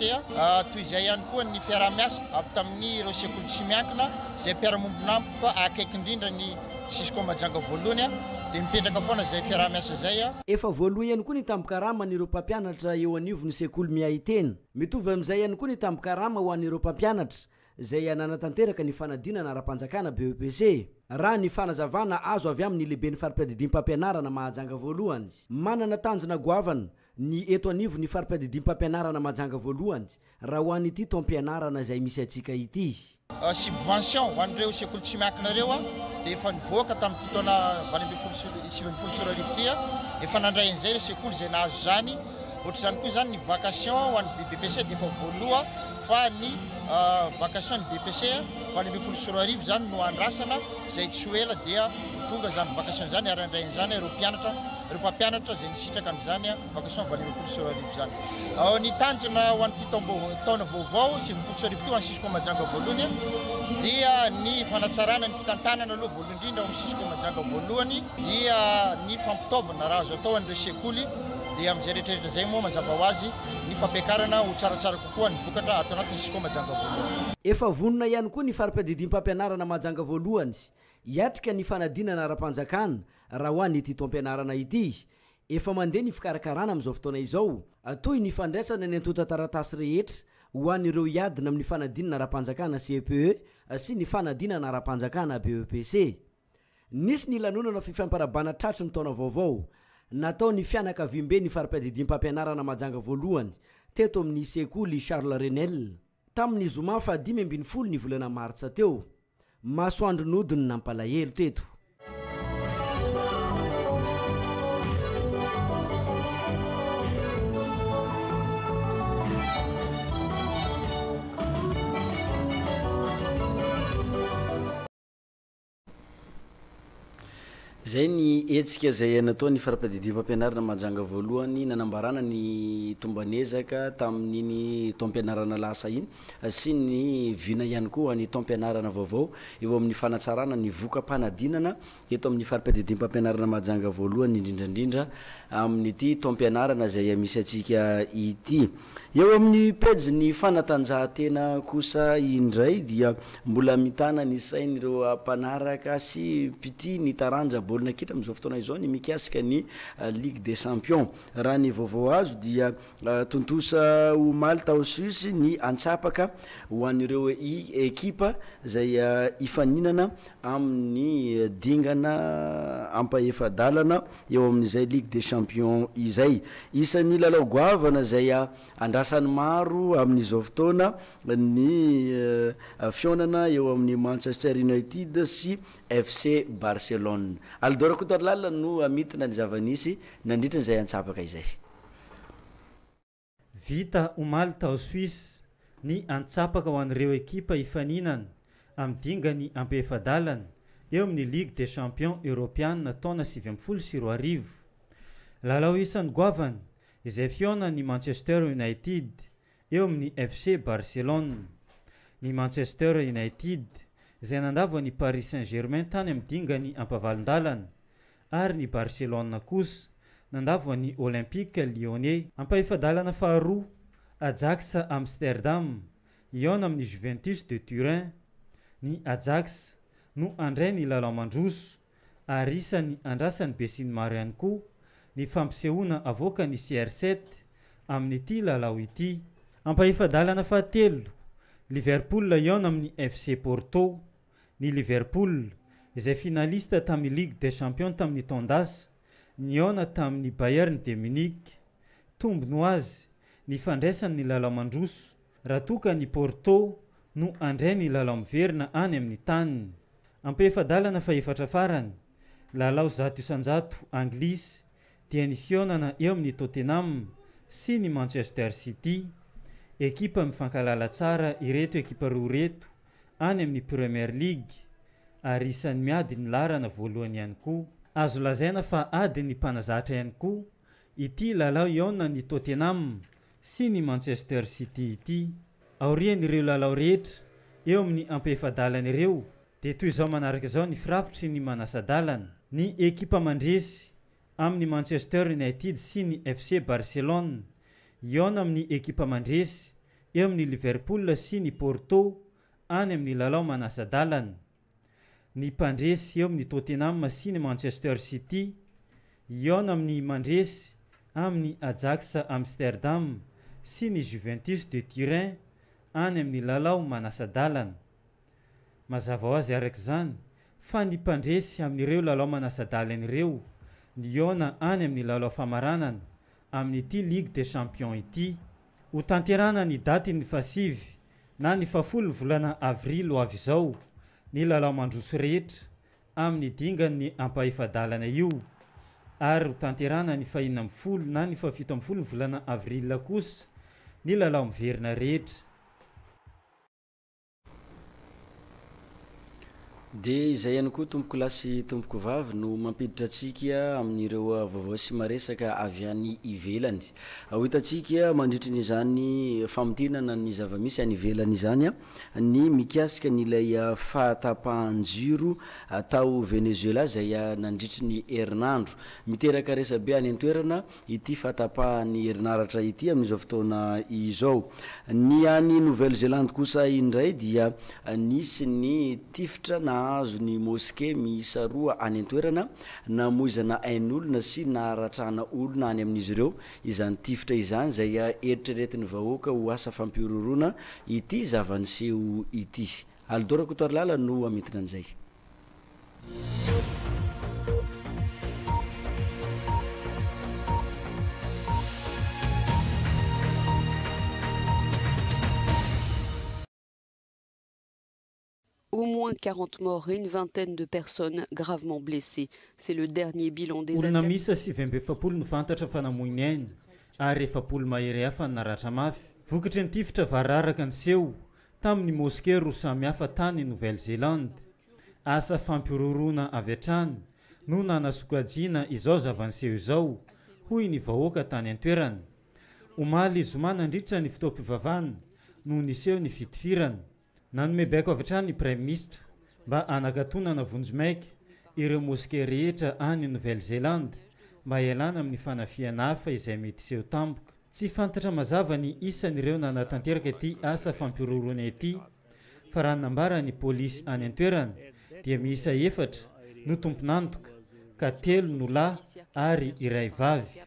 toy izay ihany koa ny fiaraha-miasa avy tamin'ny ireo sekoly tsy miankina izay mpiara-mombonampoka akaiky indrindra ny Sisco Mahajanga voalohany dia mipetraka foana izay fiaraha-miasa izay. Efa voaloha ihany koa ny tambokarama an'ireo mpampianatra eo anivon'ny sekoly miahy teny. Mitovy amin'izay ihany koa ny tambokarama ho an'ireo mpampianatra zay ananatanteraka ny fanadinana ara-panjakana BEPC raha ny fanazavana azo avy amin'ny lehibe ny faripiadidim-pampianarana mahajanga voalohany manana tanjona goavana ny eto anivo ny faripiadidim-pampianarana mahajanga voalohany raha ho an'ity taom-pianarana zay misy atsika ity subvention ho an'ireo sekoly tsy miankinareo a dia efa nivoaka tamin'ity taona 20 sorarivo ty a efa nandray an'izay ireo sekoly zay nahazo zany ohatra zany koa zany ny vacation ho an'ny BPC dia efa voaloha fa ny vacation ny BPC fa ny 20 sorarivo zany no andrasana zay tsy ho ela dia tonga zany vacation zany arandrainy zany ireo mpampianatra zay nisitraka an'izany vacation va 20 sorarivo zany ny tanjona ho an'ity taona vaovao sy 20 sorarivo ty ho an'ny Sisiko Majanga voalohany dia ny fanatsarana ny fitantanana aloha voalohany indrindra ho an'ny Sisiko Majanga voalohany dia ny fampitaovana raha azo atao an'ireo sekoly dia amin'izay rehetrarehetra zay moa mazava ho azy ny fampiakarana ho tsaratsara kokoa ny vokatra atao anaty Sisiko Majanga voalohany efa vonona ihany koa ny faripiadidim-pampianarana Mahajanga voalohany hiatrika ny fanadinana ara-panjakana raha ho an'ity taom-pianarana ity efa mandeha ny fikarakarana amin'izao fotoana izao toy ny fandraisana ny antota taratasy rehetra ho an'ireo hiadina amin'ny fanadinana ara-panjakana CPE sy ny fanadinana ara-panjakana BEPC nisy ny lanonana fifamparabana tratry ny taona vaovao natao ny fianakavimbe ny faripiadidim-pampianarana Mahajanga voalohany teto amin'ny sekoly Charles Renel tamin'ny zoma fa 5 ny volana martsa teo masoandro nodiny nampalahelo teto zay ny etsika zay natao ny faripiadidim-pampianarana Mahajanga voalohany nanambarana ny tombanezaka tamin'iny taom-pianarana lasa iny sy ny vina ihany koa ny taom-pianarana vaovao eo amin'ny fanatsarana ny voka-panadinana eto amin'ny faripiadidim-pampianarana Mahajanga voalohany indrindrandrindra amin'ity taom-pianarana zay misy atsika ity eo amin'ny pejy ny fanatanjahantena kosa indray dia mbola mitana ny sain'ireo mpanaraka sy piti ny taranja baolina kitra amin'izao fotoana izao ny mikasika ny Ligue des Champions raha ny vaovao azo dia tontosa ho Malta ho Suisse ny antsapaka ho an'ireo ekipa zay ifaninana amin'ny dingana ampaefadalana eo amin'izay Ligue des Champions izay isan'ny lalao goavana zay andrasany maro amin'izao fotoana ny fionana eo amin'ny Manchester United sy FC Barcelone Aldora Kotorlala no amitina ny zavanisy nandritra zay antsapaka izay vita ho Malta ho Suisse ny antsapaka ho an'ireo ekipa ifaninana amin'ny dingany ampefadalana eo amin'ny Ligue des Champions Européenne taona 2024 lalao isan'ny goavana izay fiona ny Manchester United eo amin'ny FC Barcelone ny Manchester United izay nandava ny Paris Saint-Germain tany amin'ny dingany ampavalindalana ary ny Barcelone kosa nandava ny Olympique Lyonnais ampaefadalana faharoa Ajax Amsterdam iona amin'ny Juventus de Turin ny Ajax no andray ny lalao mandroso ary isan'ny andrasany be sy ny maro ihany koa ny fampisehoana avoaka ny CR7 amin'ity lalao ity ampaefadalana fahatelo Liverpool iona amin'ny FC Porto ny Liverpool izay finaliste tamin'ny Ligue des Champions tamin'ny taondasa niona tamin'ny Bayern de Munich tombony ho azy ny fandraisany ny lalao mandroso raha toka ny Porto no andray ny lalao miverina any amin'ny tany ampaefadalana fa efatra farany lalao 100 anglisy dia ny fionana eo amin'ny Tottenham sy ny Manchester City ekipa mifankalala tsara ireto ekipa roa reto any amin'ny Premier League ary isan'ny miady ny larana voalohany ihany koa azo lazaina fa ady ny mpanazatra ihany koa ity lalao iona ny Tottenham sy ny Manchester City ity aorian'ireo lalao rehetra eo amin'ny ampefadalana ireo dia toy izao manaraka izao ny firafitry ny manasadalana ny ekipa mandresy amin'ny Manchester United sy ny FC Barcelone iona amin'ny ekipa mandresy eo amin'ny Liverpool sy ny Porto any amin'ny lalao manasadalana ny mpandresy eo amin'ny Tottenham sy ny Manchester City iona amin'ny mandresy amin'ny Ajax Amsterdam sy ny Juventus de Turin any amin'ny lalao manasadalana mazava ho azy araka izany fa ny mpandresy amin'ireo lalao manasadalana ireo niona any amin'ny lalao famaranana amin'ity Ligue des Champions ity ho tanterana ny daty ny fasivy na ny fafolo volana avril ho avy izao ny lalao mandroso rehetra amin'ny dingan'ny ampahefadalana io ary ho tanterana ny fahina amin'ny folo na ny fafito amin'ny folo volana avril kosa ny lalao miverina rehetra. dia izay ihany koa tompoko lasy tompoko vavy no mampiditra atsika amin'ireo vaovao sy maresaka avy any ivelany. Ho hitantsika mandritra n'izany famotinana ny zava-misy any ivelany izany ny mikasika n'ilay fahatapahan-jiro atao Venezuela zay nandritry ny herinandro miteraka resabe any an-toerana ity fahatapahan'ny herinaratra ity amin'izao fotoana izao. Ny any Nouvelle-Zélande kosa indray dia nisy ny tifitra na azo ny moské miisa roa any an-toerana namoizana ain'olona sy naratrana olona any amin'izy ireo izany tifitra izany zay eritreretin'ny vahoaka ho asa fampirorona ity zava-niseho ity. Alidora Kotoarlala no amitina an'izay. Au moins 40 morts et une vingtaine de personnes gravement blessées. C'est le dernier bilan des attaques. Olona misa sy vembefapolo no fantatra fa namoiny ainy ary efapolo mahery hafa naratra mafy. Vokatry ny tifitra vararaka ny seho tamin'ny moské roa samihafa tany Nouvelle-Zélande. Asa fampirorona avy hatrany no nanasokajina izao zava-niseho izao hoy ny vahoaka tany an-toerana. Omaly zoma nandritra ny fitaom-pivavahana no niseho ny fitifirana. Nanomebeko avy hatrany ny Prime Ministre mba anakatonana vonjy-maika ireo moské rehetra any Nouvelle-Zélande mba ialana amin'ny fanafiana hafa izay mety seho tampoka. Tsy fantatra mazava ny isan'ireo nanatanteraka ity asa fampirorona ity fa raha nambara ny polisy any an-toerana dia miisa 4 no tomponantoka ka 3 no lahy ary iray vavy.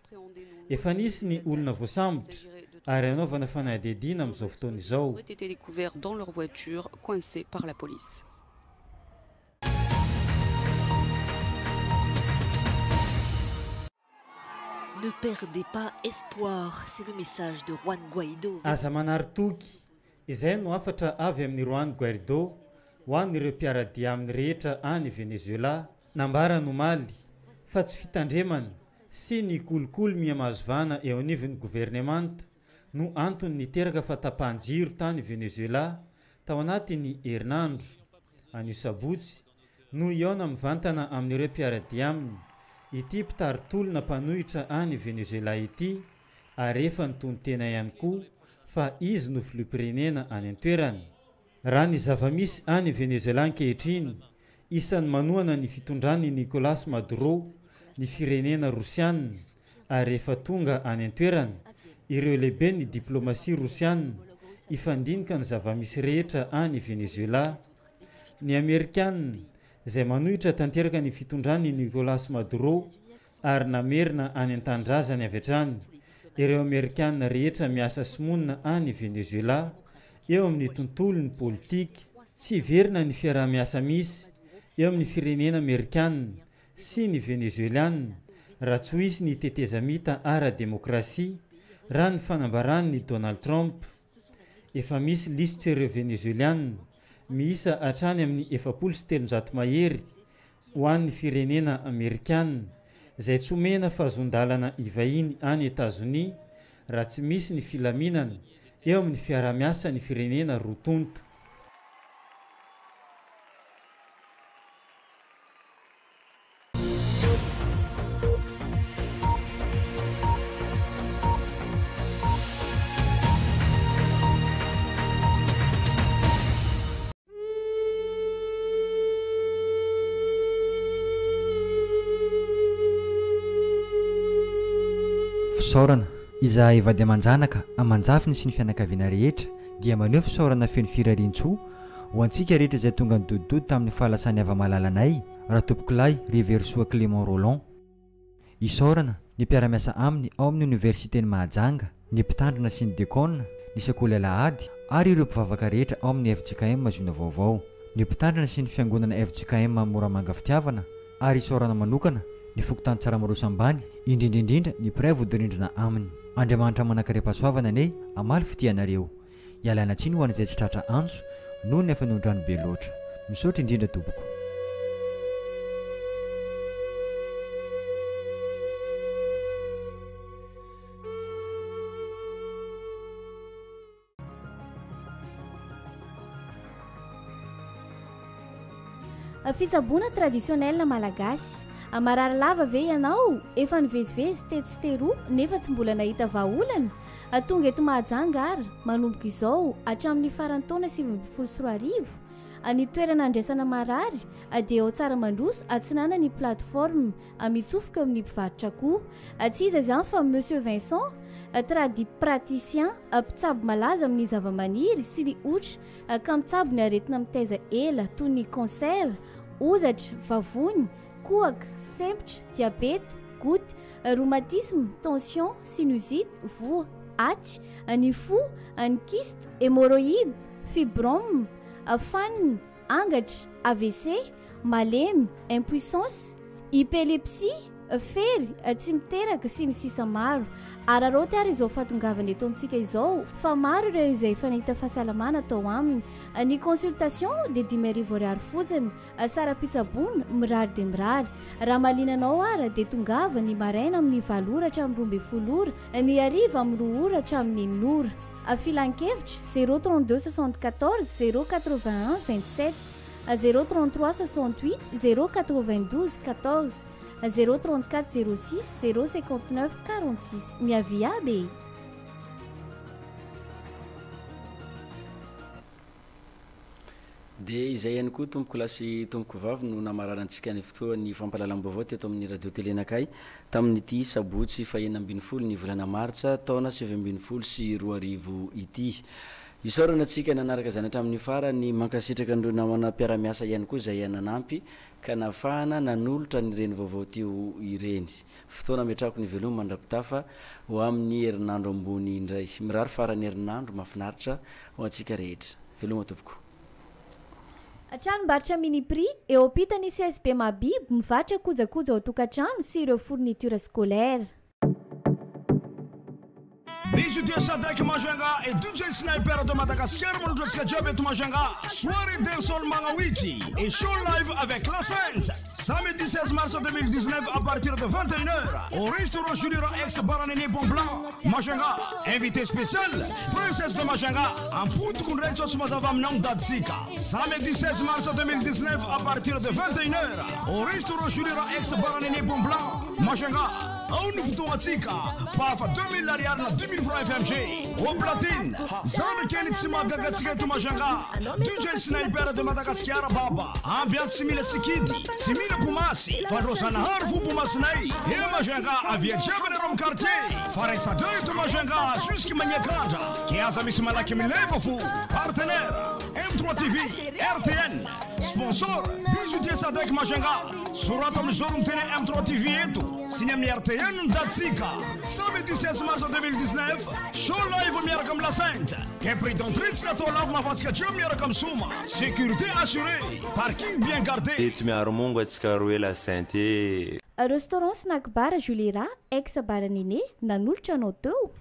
Efa nisy ny olona voasambotra ary anaovana fanadihadiana amin'izao fotoana izao. Ont été découverts dans leur voiture, coincés par la police. Ne perdez pas espoir, c'est le message de Juan Guaido. Aza manary toky izay no afatra avy amin'ny Juan Guaido ho an'ireo mpiaradia amin'ny rehetra any Venezuela nambara nomaly fa tsy fitandremana sy ny kolikoly mihamazovana eo anivon'ny gouvernemanta no antony niteraka fatapahan-jiro tany Venezuela tao anatin'ny herinandro. Anio sabotsy no iona mivantana amin'ireo mpiaradia aminy ity mpitaritolona mpanohitra any Venezuela ity ary efa nitony tena ihany koa fa izy no filoham-pirenena any an-toerana. Raha ny zava-misy any Venezuela ankehitriny isan'ny manohana ny fitondran'i Nicolas Maduro ny firenena Rosiana ary efa tonga any an-toerana ireo lehibe ny diplomasia Rosiana ifandinika ny zava-misy rehetra any Venezuela. Ny Amerikanina izay manohitra tanteraka ny fitondran'i Nicolas Maduro ary namerina any an-tandrazany avy hatrany. Ireo Amerikanina rehetra miasa simonina any Venezuela eo amin'ny tontolon'ny politika tsy verina ny fiaraha-miasa misy eo amin'ny firenena Amerikanina sy ny Venezueliana raha tsy hoisy ny tetezamita ara-demokrasia raha ny fanambaran'ny Donald Trump. Efa misy lisitra ireo Venezueliana miisa hatrany amin'ny 700 mahery ho an'ny firenena Amerikanina izay tsy omena fahazondalana ivahiny any Etazonia raha tsy misy ny filaminana eo amin'ny fiaraha-miasa ny firenena rotonta. Fisaorana izahay vady aman-janaka aman-jafiny sy ny fianakaviana rehetra dia maneho fisaorana feno firarian-tsoa ho antsika rehetra izay tonga ny dodidody tamin'ny fahalasany ava-malalanay raha tompokolay Reversoa Clément Roland. Isaorana ny mpiara-miasa aminy ao amin'ny oniversitény Mahajanga, ny mpitandrina sy ny dekona, ny sekoly alahady ary ireo mpivavaka rehetra ao amin'ny FJKM Zona Vaovao, ny mpitandrina sy ny fiangonana FJKM Moramanga Fitiavana ary isaorana manokana ny fokotany Tsaramarosambany, indrindrindrindra ny mpiray vodirindrina aminy. Andriamanitra manakarepasoavana ne amaly fitianareo. Ialana tsiny ho an'izay tsy tratra antso noho ny efa nondrano be loatra. Misaotra indrindra tompoko. Fisaboana traditionnel malagasy. Amarary lava ve ianao? Efa nivezivezy tetsy teroa nefa tsy mbola nahita vahaolana? Tonga eto Mahajanga ary manomboka izao hatramin'ny farany taona 2024. Ny toerana andraisana marary dia ao Tsaramandroso atsinana ny plateforme amitsofoka amin'ny mpivarotra koa. Tsy iza izany fa Monsieur Vincent, praticien, mpitsabo malaza amin'ny zavamaniry sy ny otra ka mitsabo ny aretina mitaiza ela toy ny cancer, ozatra, vavony, kohaka, sempotra, diabeta, goutte, rhumatisme, tension, sinusite, voa, aty, ny fo, ny kyste, hémorroïde, fibrome, faniny, angatra, AVC, malemy, impuissance, épilepsie, fery, tsy miteraka sy ny sisa maro. Araroty ary izao fatongavana eto amintsika izao fa maro ireo izay efa nahita fahasalamana atao aminy. Ny consultation dia 10,000 ariary fotsiny, sara pitsaboana mirary dia mirary. Raha malinanao ara dia tongava ny maraina amin'ny 7 ora hatramin'ny 12 ora, ny hariva amin'ny 2 ora hatramin'ny 9 ora. Filan-kevitra 032 74 081 27 033 68 092 14 034 06 059 46. Miavia be. dia izay ihany koa tompoko lasy tompoko vavy no namararantsika ny fotoany fampalalam-baovao teto amin'ny radio télé nakay tamin'ity sabotsy fahenina ambin'ny folo ny volana martsa taona 2024 ity. Isaorana antsika nanaraka zany hatramin'ny farany mankasitraka andreo namana mpiara-miasa ihany koa izay nanampy ka nafahana nanolotra nyreny vaovao teo ireny. Fotoana metrako ny velomy mandrapitafa ho amin'ny herinandro ambony indray, mirary farany herinandro mahafinaritra ho antsika rehetra. Velomy tompoko. Tranombarotra Miniprix eo ampitany CSB Mabibo mivarotra kojakoja ao tokantrano sy ireo fourniture scolaire. Bijoutier Sadek Majanga et DJ Sniper de Madagascar Monjotsika Job et Majanga. Soirée dancehall Mangawichi et show live avec la Sainte. Samedi 16 mars 2019 à partir de 21h au restaurant Julira ex Baranene Bon Blanc. Majanga, invité spécial, princesse de Majanga, en poudre Kunrencho Sumazavam Nam Datsika. Samedi 16 mars 2019 à partir de 21h au restaurant Julira ex Baranene Bon Blanc. Majanga. Aouni Futuatsika, Pafa 2000 ariary na 2000 francs FMG. Au platine, Zana Kenit Sima Gagatsika to Majanga. DJ Sniper de Madagascar Baba. Ambiance Simila Sikidi, Simila Pumasi. Fadrosana Harfu Pumasnai. Et Majanga avec Jabane Rom Quartier. Farexa Doy to Majanga jusqu'à Maniakanda. Kiaza Mismalaki Milefofu. Partenaire, M3 TV, RTN. Sponsor, Bijoutier Sadek Majanga. Suratom Jorum Tene M3 TV eto. Signam RTN Datsika. Samedi 16 mars 2019. Show live miarakam la Sainte. Que prix d'entrée na to lave mafatsika tio miarakam Suma. Sécurité assurée. Parking bien gardé. Et miaramongo atsika roe la Sainte. Restaurant Snack Bar Julira, ex Baranine, nanolotra anao teo.